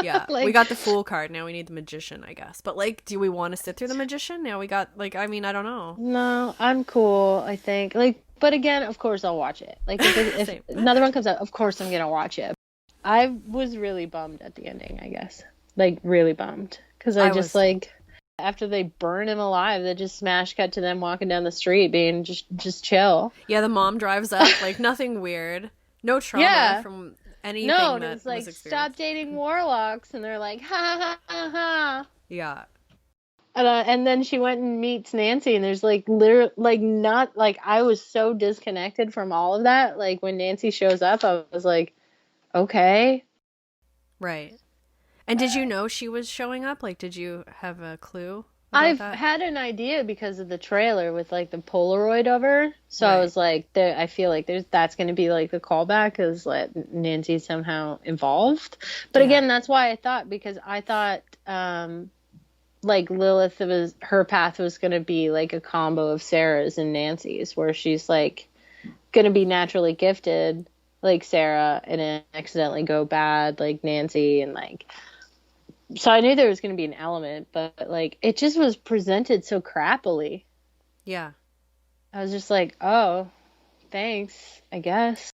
Yeah. We got the Fool card. Now we need the Magician, I guess. But do we want to sit through the Magician? Now we got I mean, I don't know. No, I'm cool, I think. But again, of course I'll watch it. Like if another one comes out, of course I'm gonna watch it. I was really bummed at the ending, I guess. Like really bummed. Because I just after they burn him alive, they just smash cut to them walking down the street being just chill. Yeah, the mom drives up, nothing weird. No trauma from anything. No, it's like, stop dating warlocks, and they're like, ha ha ha ha. Yeah. And then she went and meets Nancy, and there's literally not I was so disconnected from all of that. Like when Nancy shows up, I was like, okay. Right. And did you know she was showing up? Did you have a clue? I've had an idea because of the trailer with the Polaroid of her. So I was like, I feel like that's going to be the callback because Nancy's somehow involved. But again, that's why I thought, because I thought Lilith, her path was going to be a combo of Sarah's and Nancy's, where she's going to be naturally gifted like Sarah and then accidentally go bad like Nancy, and so I knew there was going to be an element, but it just was presented so crappily. Yeah. I was just like, oh, thanks, I guess.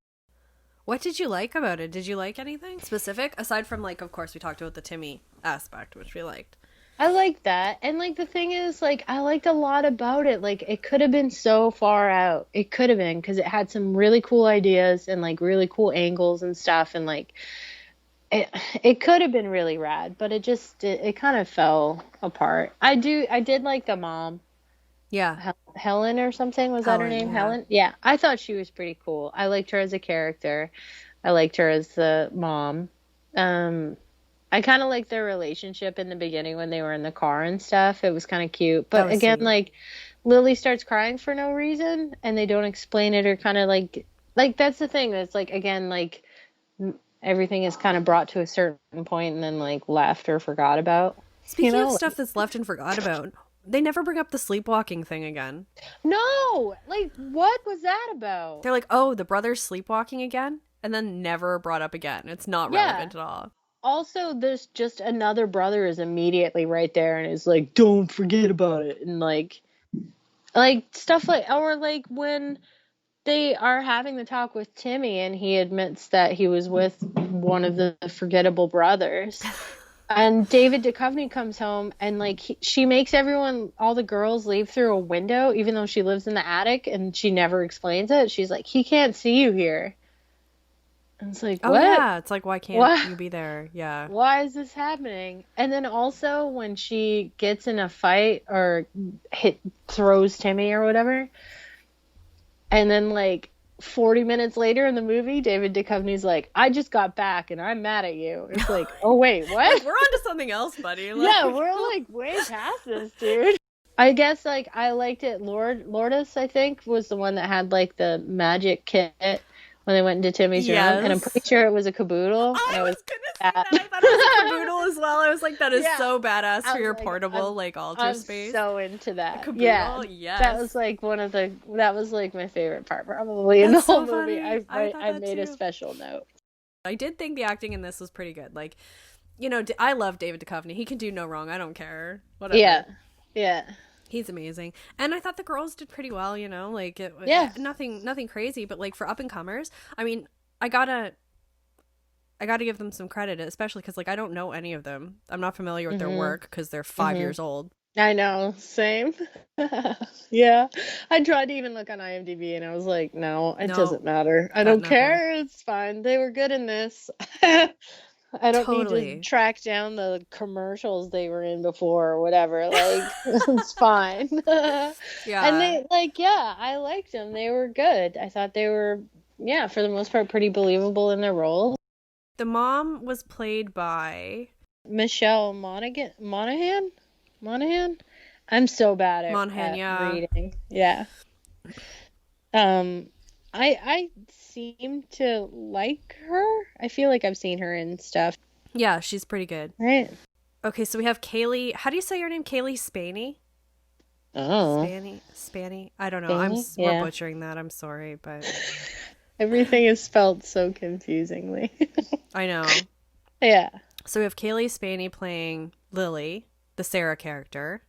What did you like about it? Did you like anything specific? Aside from, of course, we talked about the Timmy aspect, which we liked. I liked that. And, the thing is, I liked a lot about it. It could have been so far out. It could have been, because it had some really cool ideas and, really cool angles and stuff. And, it could have been really rad, but it kind of fell apart. I did like the mom. Yeah. Helen or something. Was that her name? Yeah. Helen? Yeah. I thought she was pretty cool. I liked her as a character. I liked her as the mom. I kind of liked their relationship in the beginning when they were in the car and stuff. It was kind of cute. But again, sweet. Lily starts crying for no reason, and they don't explain it or kind of Like, that's the thing. It's like, again, like, everything is kind of brought to a certain point and then, like, left or forgot about, you Speaking of know? stuff that's left and forgot about, they never bring up the sleepwalking thing again. No! Like, what was that about? They're like, oh, the brother's sleepwalking again? And then never brought up again. It's not Yeah. relevant at all. Also, there's just another brother is immediately right there and is like, don't forget about it. And, like, stuff like, or like when they are having the talk with Timmy and he admits that he was with one of the forgettable brothers. And David Duchovny comes home and like she makes everyone, all the girls, leave through a window, even though she lives in the attic, and she never explains it. She's like, he can't see you here. And it's like, Oh, what? yeah. It's like, why can't What? you be there? Yeah. Why is this happening? And then also when she gets in a fight or throws Timmy or whatever, and then like 40 minutes later in the movie, David Duchovny's like, I just got back and I'm mad at you. It's like, oh wait, what? Like, we're on to something else, buddy. Like... Yeah, we're like way past this, dude. I guess like I liked it. Lourdes, I think, was the one that had like the magic kit when they went into Timmy's room, and I'm pretty sure it was a caboodle. I was gonna say that. I thought it was a caboodle as well. I was like, that is so badass for your like, portable altar I'm space. So into that. Caboodle, yeah, yes. That was like that was like my favorite part probably in the whole movie. I made a special note. I did think the acting in this was pretty good. Like, you know, I love David Duchovny. He can do no wrong. I don't care. Whatever. Yeah. He's amazing. And I thought the girls did pretty well, you know, like, nothing crazy, but like for up and comers, I mean, I gotta give them some credit, especially because like I don't know any of them. I'm not familiar with their work because they're 5 years old. I know, same. Yeah, I tried to even look on IMDb and I was like, no, it doesn't matter. I don't care. It's fine. They were good in this. I don't need to track down the commercials they were in before or whatever. Like, it's fine. Yeah. And they, I liked them. They were good. I thought they were, for the most part, pretty believable in their roles. The mom was played by Michelle Monaghan? I'm so bad at reading. Yeah. I seem to like her. I feel like I've seen her in stuff. Yeah, she's pretty good. Right. Okay, so we have Kaylee. How do you say your name? Kaylee Spaney? Oh. Spaney? I don't know. We're butchering that. I'm sorry, but everything is spelled so confusingly. I know. Yeah. So we have Kaylee Spaney playing Lily, the Sarah character.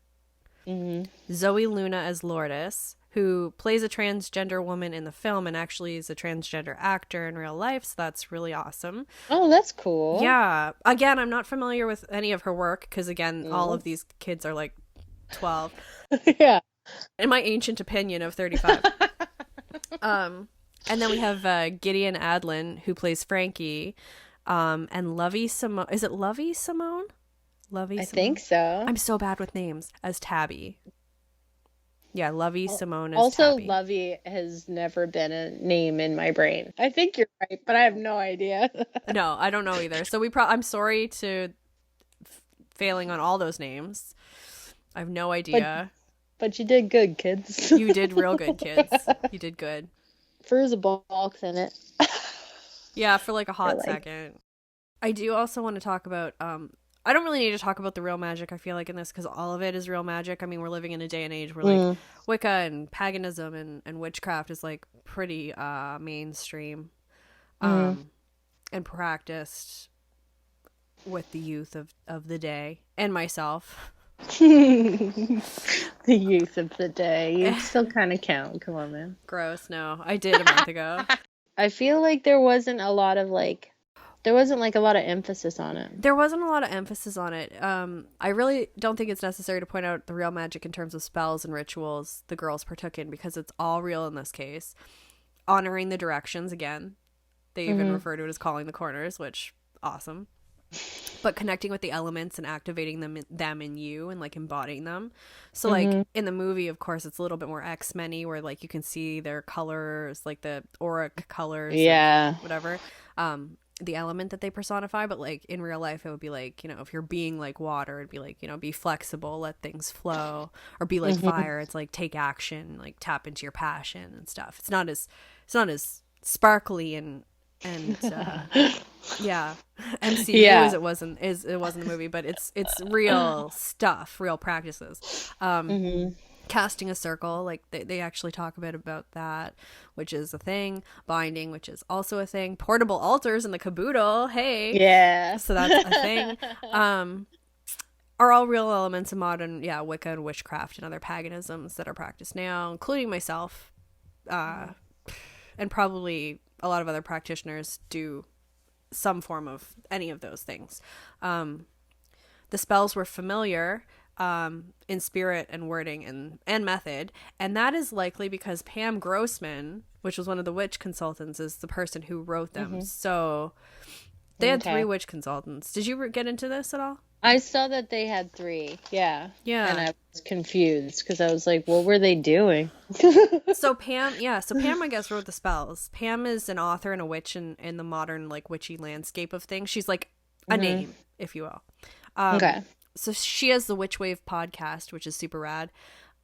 Zoe Luna as Lourdes, who plays a transgender woman in the film and actually is a transgender actor in real life, so that's really awesome. Oh, that's cool. Yeah. Again, I'm not familiar with any of her work because, again, all of these kids are like 12. Yeah. In my ancient opinion of 35. And then we have Gideon Adlin, who plays Frankie, and Lovey Simone. Is it Lovey Simone? I think so. I'm so bad with names. As Tabby. Yeah, Lovey Simone as also, Tabby. Lovey has never been a name in my brain. I think you're right, but I have no idea. No, I don't know either. So I'm sorry to failing on all those names. I have no idea. But you did good, kids. You did real good, kids. You did good. Fur's a box in it. Yeah, for like a hot second. I do also want to talk about I don't really need to talk about the real magic, I feel like, in this, because all of it is real magic. I mean, we're living in a day and age where, like, Wicca and paganism and witchcraft is, like, pretty mainstream and practiced with the youth of the day and myself. The youth of the day. You still kind of count. Come on, man. Gross. No, I did a month ago. I feel like there wasn't a lot of emphasis on it. There wasn't a lot of emphasis on it. I really don't think it's necessary to point out the real magic in terms of spells and rituals the girls partook in, because it's all real in this case. Honoring the directions, again. They even refer to it as calling the corners, which, awesome. But connecting with the elements and activating them in you and, like, embodying them. So, like, in the movie, of course, it's a little bit more X-Men-y, where, like, you can see their colors, like the auric colors. Yeah. Whatever. The element that they personify, but like in real life it would be like, you know, if you're being like water, it'd be like, you know, be flexible, let things flow. Or be like fire, it's like take action, like tap into your passion and stuff. It's not as sparkly and yeah, MCU Yeah. as it wasn't the movie, but it's real stuff, real practices. Casting a circle, like they actually talk a bit about that, which is a thing. Binding, which is also a thing. Portable altars in the caboodle, hey, Yeah. so that's a thing. Are all real elements of modern, Wicca and witchcraft and other paganisms that are practiced now, including myself, and probably a lot of other practitioners do some form of any of those things. The spells were familiar in spirit and wording and method, and that is likely because Pam Grossman, which was one of the witch consultants, is the person who wrote them. So they had 3 witch consultants. Did you get into this at all? I saw that they had 3. Yeah. Yeah. And I was confused because I was like, what were they doing? So Pam, I guess, wrote the spells. Pam is an author and a witch in the modern, like, witchy landscape of things. She's like a name, if you will. Okay. So she has the Witch Wave podcast, which is super rad.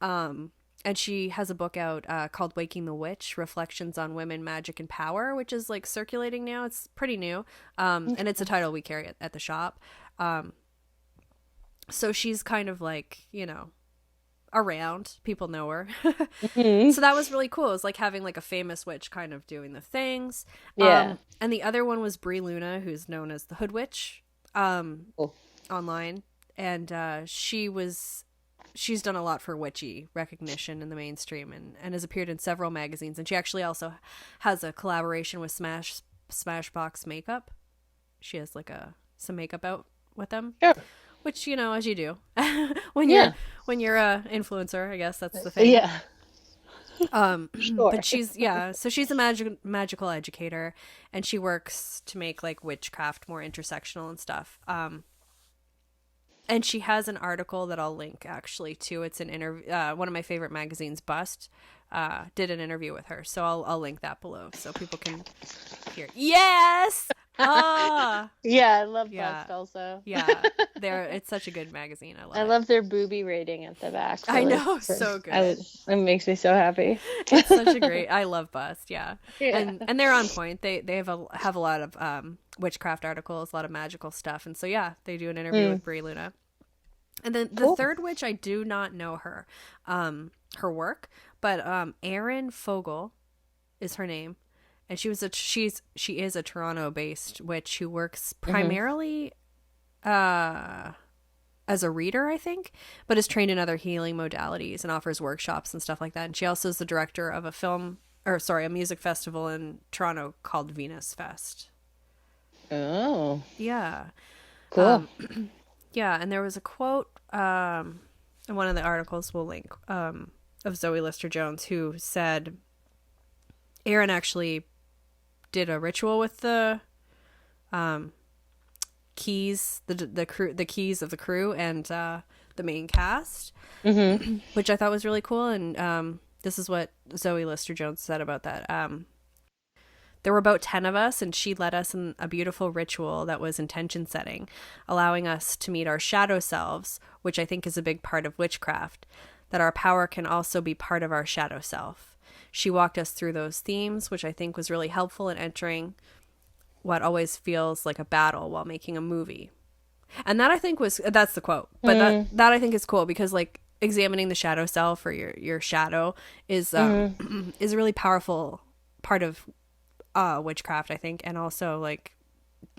And she has a book out called Waking the Witch, Reflections on Women, Magic, and Power, which is like circulating now. It's pretty new. And it's a title we carry at the shop. So she's kind of like, around. People know her. So that was really cool. It was like having like a famous witch kind of doing the things. Yeah. And the other one was Brie Luna, who's known as the Hood Witch online. And she's done a lot for witchy recognition in the mainstream and has appeared in several magazines. And she actually also has a collaboration with Smashbox Makeup. She has like some makeup out with them. Sure. Which, as you do when you're a influencer, I guess that's the thing. Yeah. Sure. But so she's a magical educator, and she works to make like witchcraft more intersectional and stuff. And she has an article that I'll link actually to. It's an interview. One of my favorite magazines, Bust, did an interview with her. So I'll link that below so people can hear. Yes. Ah. Yeah, I love Bust also. Yeah, it's such a good magazine. I love their booby rating at the back. I know, so good. It makes me so happy. It's such a great. I love Bust. Yeah. And they're on point. They have a lot of witchcraft articles, a lot of magical stuff, and so they do an interview with Brie Luna. And then the third witch, I do not know her work, but Erin Fogel is her name. And she is a Toronto-based witch who works primarily as a reader, I think, but is trained in other healing modalities and offers workshops and stuff like that. And she also is the director of a music festival in Toronto called Venus Fest. Oh. Yeah. Cool. And there was a quote in one of the articles we'll link of Zoe Lister-Jones who said Erin actually did a ritual with the keys, the keys of the crew and the main cast, which I thought was really cool. And this is what Zoe Lister-Jones said about that. There were about 10 of us, and she led us in a beautiful ritual that was intention setting, allowing us to meet our shadow selves, which I think is a big part of witchcraft, that our power can also be part of our shadow self. She walked us through those themes, which I think was really helpful in entering what always feels like a battle while making a movie. And that I think that's the quote, but that I think is cool because like examining the shadow self or your shadow is a really powerful part of witchcraft, I think, and also like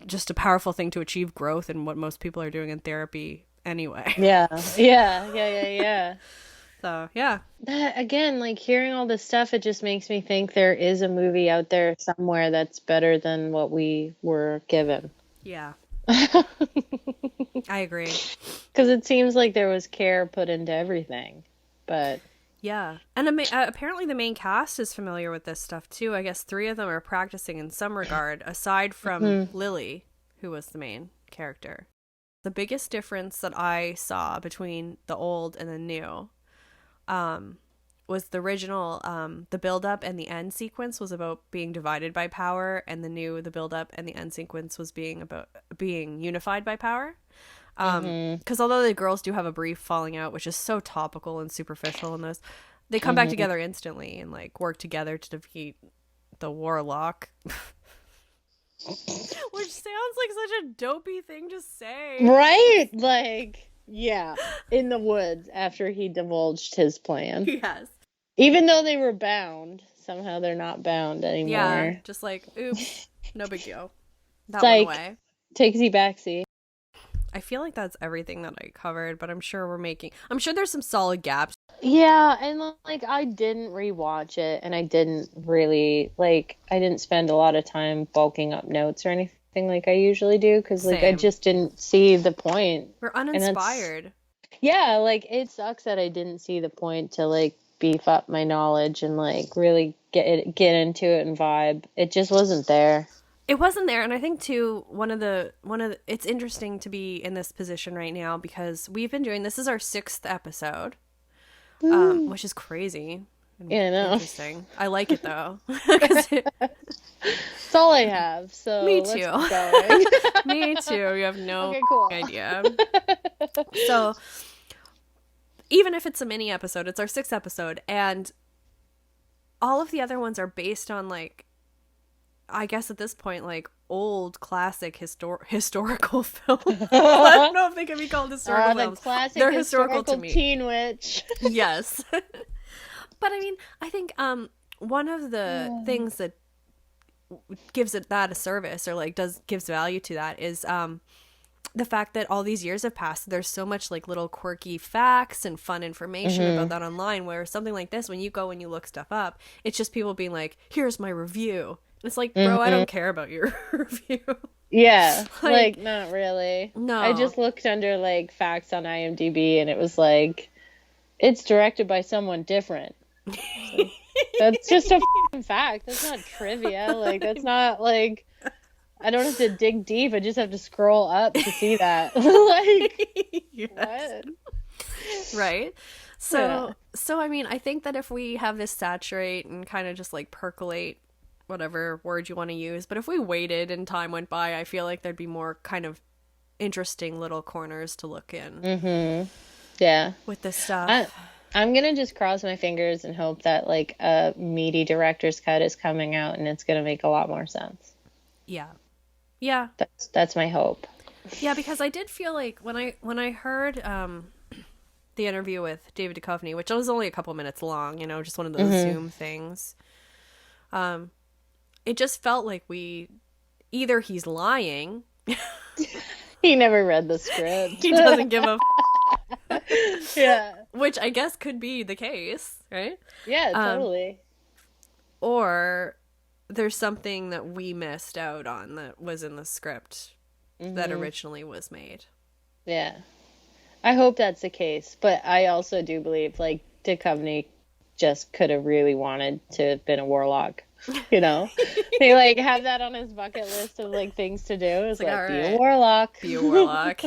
just a powerful thing to achieve growth in what most people are doing in therapy anyway. Yeah. So, yeah. That, again, like hearing all this stuff, it just makes me think there is a movie out there somewhere that's better than what we were given. Yeah. I agree. Because it seems like there was care put into everything. But yeah. And apparently the main cast is familiar with this stuff too. I guess 3 of them are practicing in some regard, aside from Lily, who was the main character. The biggest difference that I saw between the old and the new was the original, the build-up and the end sequence was about being divided by power, and the build-up and the end sequence was about being unified by power. Because although the girls do have a brief falling out, which is so topical and superficial in those, they come back together instantly and like work together to defeat the warlock. Which sounds like such a dopey thing to say. Right? Like, yeah, in the woods after he divulged his plan. Yes. Even though they were bound, somehow they're not bound anymore. Yeah, just like, oops, no big deal. That It's went like, away. Takesy backsy. I feel like that's everything that I covered, but I'm sure there's some solid gaps. Yeah, and like I didn't rewatch it, and I didn't really I didn't spend a lot of time bulking up notes or anything like I usually do, because like I Same. just didn't see the point. We're uninspired. Yeah, like it sucks that I didn't see the point to like beef up my knowledge and like really get into it and vibe. It just wasn't there. It wasn't there, and I think too it's interesting to be in this position right now because we've been doing this is our 6th episode, which is crazy. Yeah, I know. Interesting. I like it though. It's all I have. So me let's too. keep going. Me too. You have no Okay, cool. idea. So even if it's a mini episode, it's our 6th episode, and all of the other ones are based on like, I guess at this point, like old classic historical films. I don't know if they can be called historical films. Classic They're historical to me. Teen witch. Yes. But I mean, I think one of the things that gives it that a service or like gives value to that is the fact that all these years have passed. There's so much like little quirky facts and fun information about that online, where something like this, when you go and you look stuff up, it's just people being like, here's my review. It's like, bro, I don't care about your review. Yeah, like not really. No. I just looked under like facts on IMDb, and it was like, it's directed by someone different. So, that's just a f***ing fact. That's not trivia. Like, that's not like, I don't have to dig deep. I just have to scroll up to see that. Like, yes. what? Right? So I mean, I think that if we have this saturate and kind of just like percolate, whatever word you want to use, but if we waited and time went by, I feel like there'd be more kind of interesting little corners to look in. Yeah. With this stuff. I'm gonna just cross my fingers and hope that like a meaty director's cut is coming out and it's gonna make a lot more sense. Yeah. That's my hope. Yeah, because I did feel like when I heard the interview with David Duchovny, which was only a couple minutes long, you know, just one of those Zoom things. It just felt like either he's lying. He never read the script. He doesn't give a Yeah. Which I guess could be the case, right? Yeah, totally. Or there's something that we missed out on that was in the script that originally was made. Yeah. I hope that's the case, but I also do believe like Duchovny just could have really wanted to have been a warlock. You know, he like have that on his bucket list of like things to do. It's like be a warlock. Be a warlock.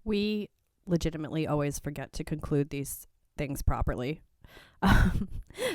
We legitimately always forget to conclude these things properly.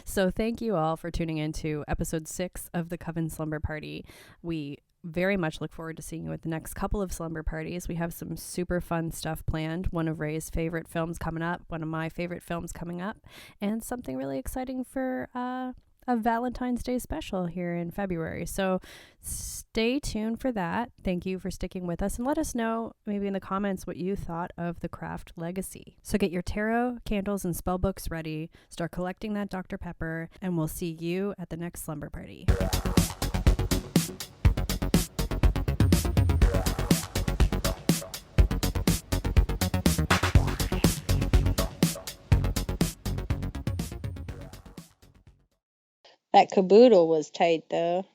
So thank you all for tuning in to episode 6 of the Coven Slumber Party. We very much look forward to seeing you at the next couple of slumber parties. We have some super fun stuff planned. One of Ray's favorite films coming up, one of my favorite films coming up, and something really exciting for a Valentine's Day special here in February. So stay tuned for that. Thank you for sticking with us, and let us know maybe in the comments what you thought of the craft legacy. So get your tarot, candles, and spell books ready. Start collecting that Dr. Pepper, and we'll see you at the next slumber party. That caboodle was tight though.